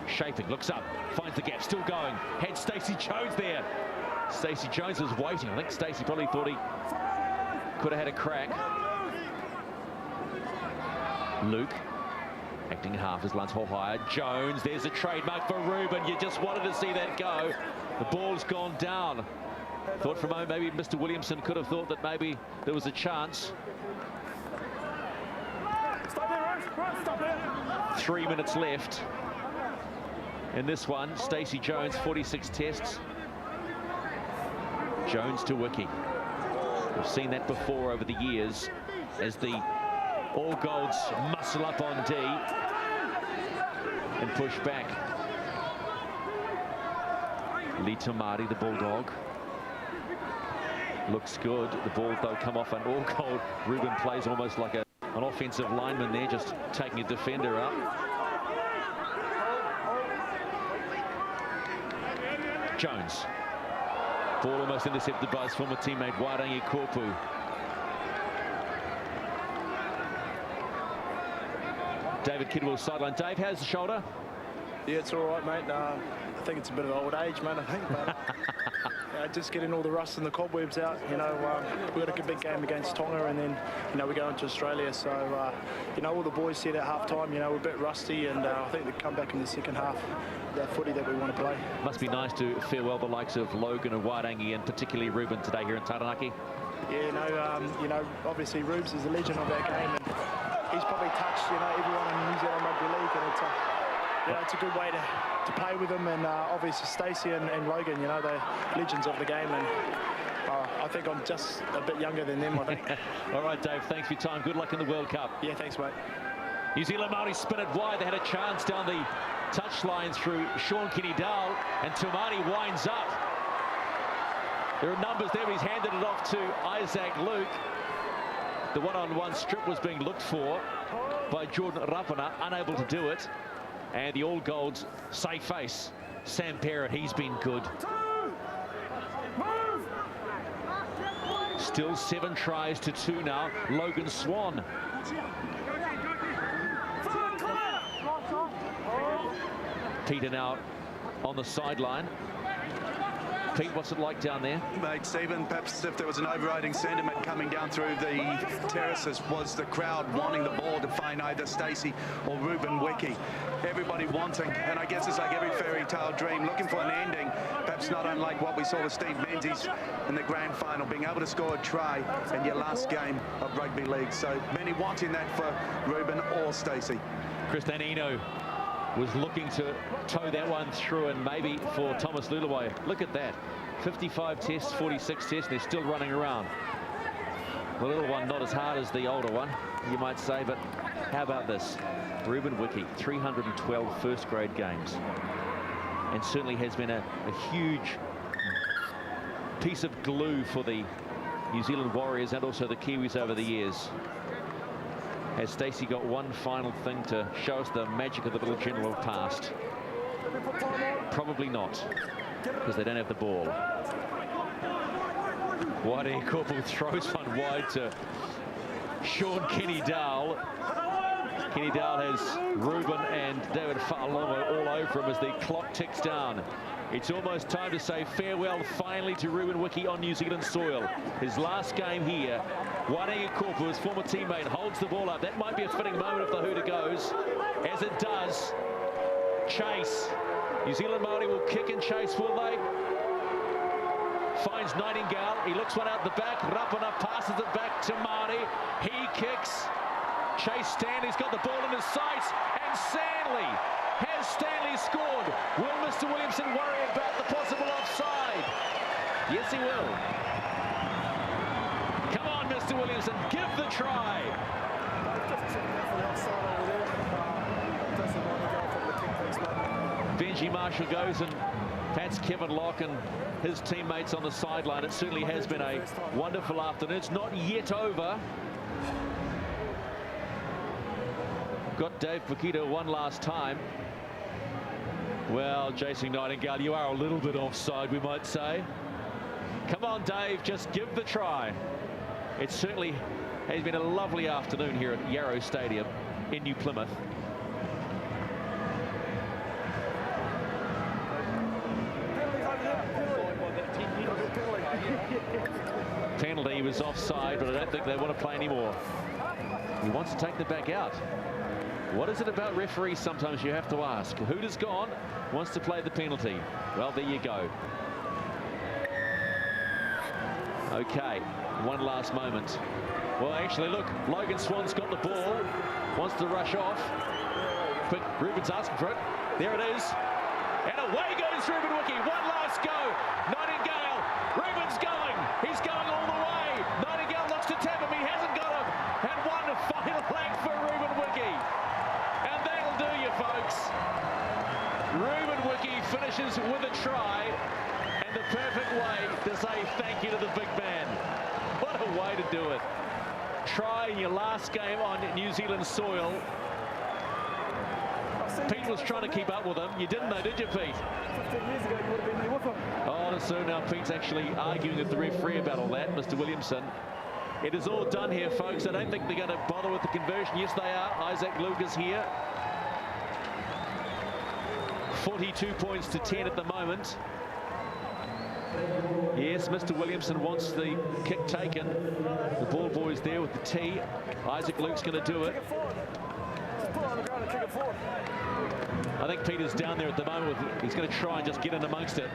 shaping, looks up, finds the gap, still going. Had Stacey Jones there. Stacey Jones was waiting. I think Stacey probably thought he could have had a crack. Luke acting half as Lance Hall higher. Jones, there's a trademark for Ruben. You just wanted to see that go. The ball's gone down. Thought for a moment maybe Mr. Williamson could have thought that maybe there was a chance. 3 minutes left in this one. Stacey Jones, 46 tests. Jones to Wiki. We've seen that before over the years as the All Golds muscle up on D and push back. Lee Tamari, the Bulldog. Looks good. The ball, though, come off an All Gold. Ruben plays almost like an offensive lineman there, just taking a defender up. Jones. Ball almost intercepted by his former teammate, Wairangi Korpu. David Kidwell sideline. Dave, how's the shoulder? Yeah, it's all right, mate. I think it's a bit of old age, mate, I think. But just getting all the rust and the cobwebs out. You know, we've got a big game against Tonga, and then, you know, we go into Australia. So, you know, all the boys said at half-time, you know, we're a bit rusty, and I think they come back in the second half, that footy that we want to play. Must be nice to farewell the likes of Logan and Wairangi, and particularly Ruben today here in Taranaki. Yeah, no, you know, obviously Rubes is a legend of our game, and he's probably touched, you know, everyone in New Zealand Rugby League, and it's you know, it's a good way to play with them, and obviously Stacey and Logan, you know, they're legends of the game, and I think I'm just a bit younger than them, I think. All right, Dave, thanks for your time. Good luck in the World Cup. Yeah, thanks, mate. New Zealand Maori spin it wide. They had a chance down the touchline through Sean Kenny-Dowell, and Tumani winds up. There are numbers there. He's handed it off to Isaac Luke. The one-on-one strip was being looked for by Jordan Rapana, unable to do it. And the All Golds safe face. Sam Parrott, he's been good. Still 7 tries to 2 now. Logan Swan. Peter now on the sideline. Pete, what's it like down there? Mate, Stephen, perhaps if there was an overriding sentiment coming down through the terraces was the crowd wanting the ball to find either Stacey or Ruben Wiki. Everybody wanting, and I guess it's like every fairy tale dream, looking for an ending, perhaps not unlike what we saw with Steve Menzies in the grand final, being able to score a try in your last game of rugby league. So many wanting that for Ruben or Stacey. Chris Danino was looking to tow that one through, and maybe for Thomas Lulawai. Look at that. 55 tests, 46 tests, and they're still running around. The little one not as hard as the older one, you might say, but how about this? Ruben Wiki, 312 first grade games, and certainly has been a huge piece of glue for the New Zealand Warriors and also the Kiwis over the years. Has Stacey got one final thing to show us the magic of the little general past? Probably not, because they don't have the ball. Wairangi Korpu throws one wide to Sean Kenny-Dowell. Kenny-Dowell has Ruben and David Fa'alogo all over him as the clock ticks down. It's almost time to say farewell finally to Ruben Wiki on New Zealand soil. His last game here. Wairangi Korpu, his former teammate, holds the ball up. That might be a fitting moment if the hooter goes. As it does, chase. New Zealand Maori will kick and chase, will they? Finds Nightingale. He looks one out the back. Rapana passes it back to Maori. He kicks. Chase Stanley's got the ball in his sights. And Stanley. Has Stanley scored? Will Mr. Williamson worry about the possible offside? Yes, he will. Come on, Mr. Williamson, give the try. Benji Marshall goes and pats Kevin Locke and his teammates on the sideline. It certainly has been a wonderful afternoon. It's not yet over. got Dave Paquito one last time. Well, Jason Nightingale, you are a little bit offside, we might say. Come on, Dave, just give the try. It certainly has been a lovely afternoon here at Yarrow Stadium in New Plymouth. Penalty, he was offside, but I don't think they want to play anymore. He wants to take the back out. What is it about referees sometimes you have to ask? Hooter's gone, wants to play the penalty. Well, there you go. Okay, one last moment. Well, actually, look, Logan Swan's got the ball, wants to rush off. But Ruben's asking for it. There it is. And away goes Ruben Wiki. One last go. Nightingale. Ruben's going. He's going all the way. Nightingale looks to tap him. He hasn't got him. And one final leg for Ruben Wiki. And that'll do you, folks. Ruben Wiki finishes with a try. And the perfect way to say thank you to the big man. What a way to do it. Try in your last game on New Zealand soil. Pete was trying to keep up with him. You didn't though, did you, Pete? 15 years ago, you would have been there with him. Oh, so now Pete's actually arguing with the referee about all that, Mr. Williamson. It is all done here, folks. I don't think they're going to bother with the conversion. Yes, they are. Isaac Luke is here. 42 points to 10 at the moment. Yes, Mr. Williamson wants the kick taken. The ball boy's there with the tee. Isaac Luke's going to do it. Just put it on the ground and kick it forward. I think Peter's down there at the moment. He's going to try and just get in amongst it.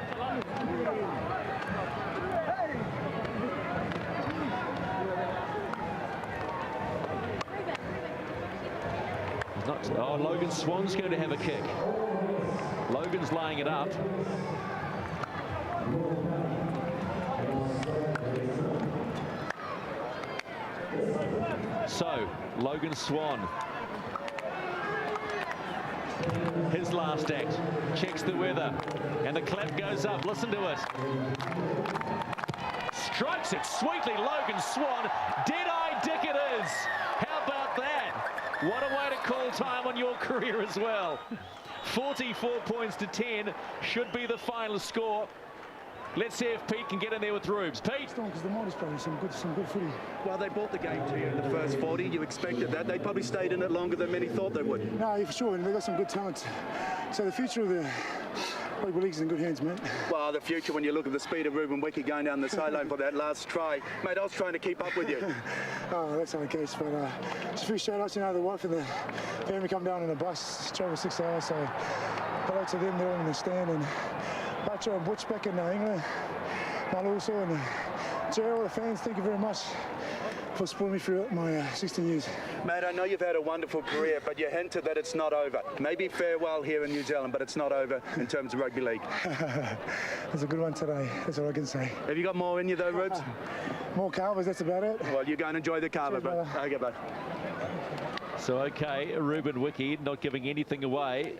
He's not, oh, Logan Swan's going to have a kick. Logan's laying it up. So, Logan Swan. His last act, checks the weather, and the clap goes up. Listen to it. Strikes it sweetly, Logan Swan. Dead-eye Dick it is. How about that? What a way to call time on your career as well. 44 points to 10 should be the final score. Let's see if Pete can get in there with Rubes. Pete? Because the Maori's playing some good footy. Well, they brought the game to you in the first 40. You expected that. They probably stayed in it longer than many thought they would. No, yeah, for sure. And they've got some good talent. So the future of the rugby league's in good hands, mate. Well, the future, when you look at the speed of Ruben Wiki going down the sideline for that last try. Mate, I was trying to keep up with you. Oh, that's not the case. But just a few shout-outs, you know, the wife and the family come down on a bus, travel 6 hours. So hello to them, they're all in the stand. And Bacho and Butch back in England, Maluso and Gerald, the fans, thank you very much for supporting me throughout my 16 years. Mate, I know you've had a wonderful career, but you hinted that it's not over. Maybe farewell here in New Zealand, but it's not over in terms of rugby league. That's a good one today, that's all I can say. Have you got more in you though, Rubes? More carvers, that's about it. Well, you go and enjoy the carver, but okay, bud. So, okay, Ruben Wiki not giving anything away.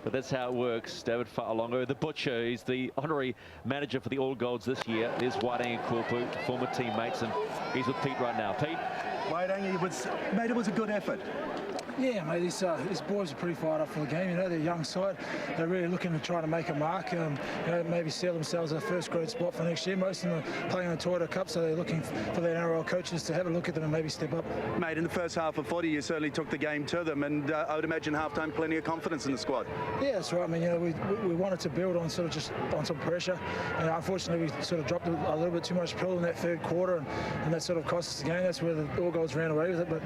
But that's how it works. David Fa'alongo, the butcher, he's the honorary manager for the All Golds this year. There's Waitangi Korpu, former teammates, and he's with Pete right now. Pete? Waitangi, mate, it was a good effort. Yeah, mate, these boys are pretty fired up for the game. You know, they're a young side. They're really looking to try to make a mark. You know, maybe sell themselves a first grade spot for next year. Most of them are playing in the Toyota Cup, so they're looking for their NRL coaches to have a look at them and maybe step up. Mate, in the first half of 40, you certainly took the game to them, and I would imagine halftime plenty of confidence in the squad. Yeah, that's right. I mean, you know, we wanted to build on sort of just on some pressure, and unfortunately we sort of dropped a little bit too much pill in that third quarter, and that sort of cost us the game. That's where the All Golds ran away with it. But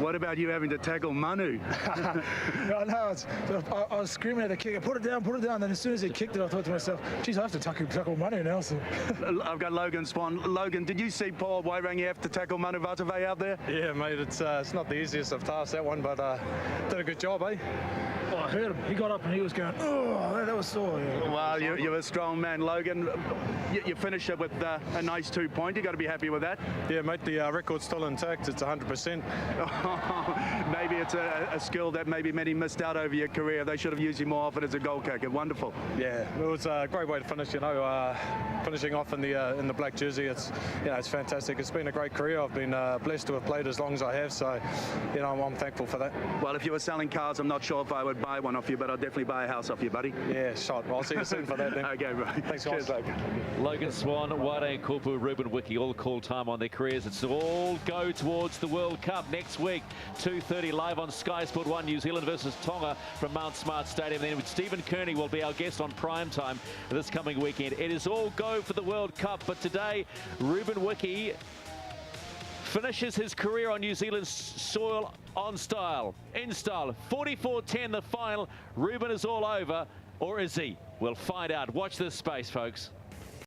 what about you having to tackle Manu? No, I was screaming at the kicker, put it down, put it down. Then as soon as he kicked it, I thought to myself, geez, I have to tackle Manu now. So. I've got Logan Swan. Logan, did you see Paul Wairangi have to tackle Manu Vatave out there? Yeah, mate, it's not the easiest of tasks, that one, but did a good job, eh? Oh, I heard him. He got up and he was going, oh, that was sore. Yeah. Well, you're a strong man, Logan. You finished it with a nice 2 point. You got to be happy with that. Yeah, mate, the record's still intact. It's 100%. maybe it's a skill that maybe many missed out over your career. They should have used you more often as a goal kicker. Wonderful. Yeah, it was a great way to finish. You know, finishing off in the black jersey. It's it's fantastic. It's been a great career. I've been blessed to have played as long as I have. So I'm thankful for that. Well, if you were selling cars, I'm not sure if I would buy one off you, but I'll definitely buy a house off you, buddy. Yeah, shot. I'll see you soon for that then. Okay, bro. Thanks, guys. Logan Swan, Wade Kupu, Ruben Wiki, all call time on their careers. It's all go towards the World Cup next week, 2:30 live on Sky Sport 1, New Zealand versus Tonga from Mount Smart Stadium. Then Stephen Kearney will be our guest on prime time this coming weekend. It is all go for the World Cup, but today Ruben Wiki finishes his career on New Zealand's soil in style. 44-10 the final. Ruben is all over, or is he? We'll find out. Watch this space, folks.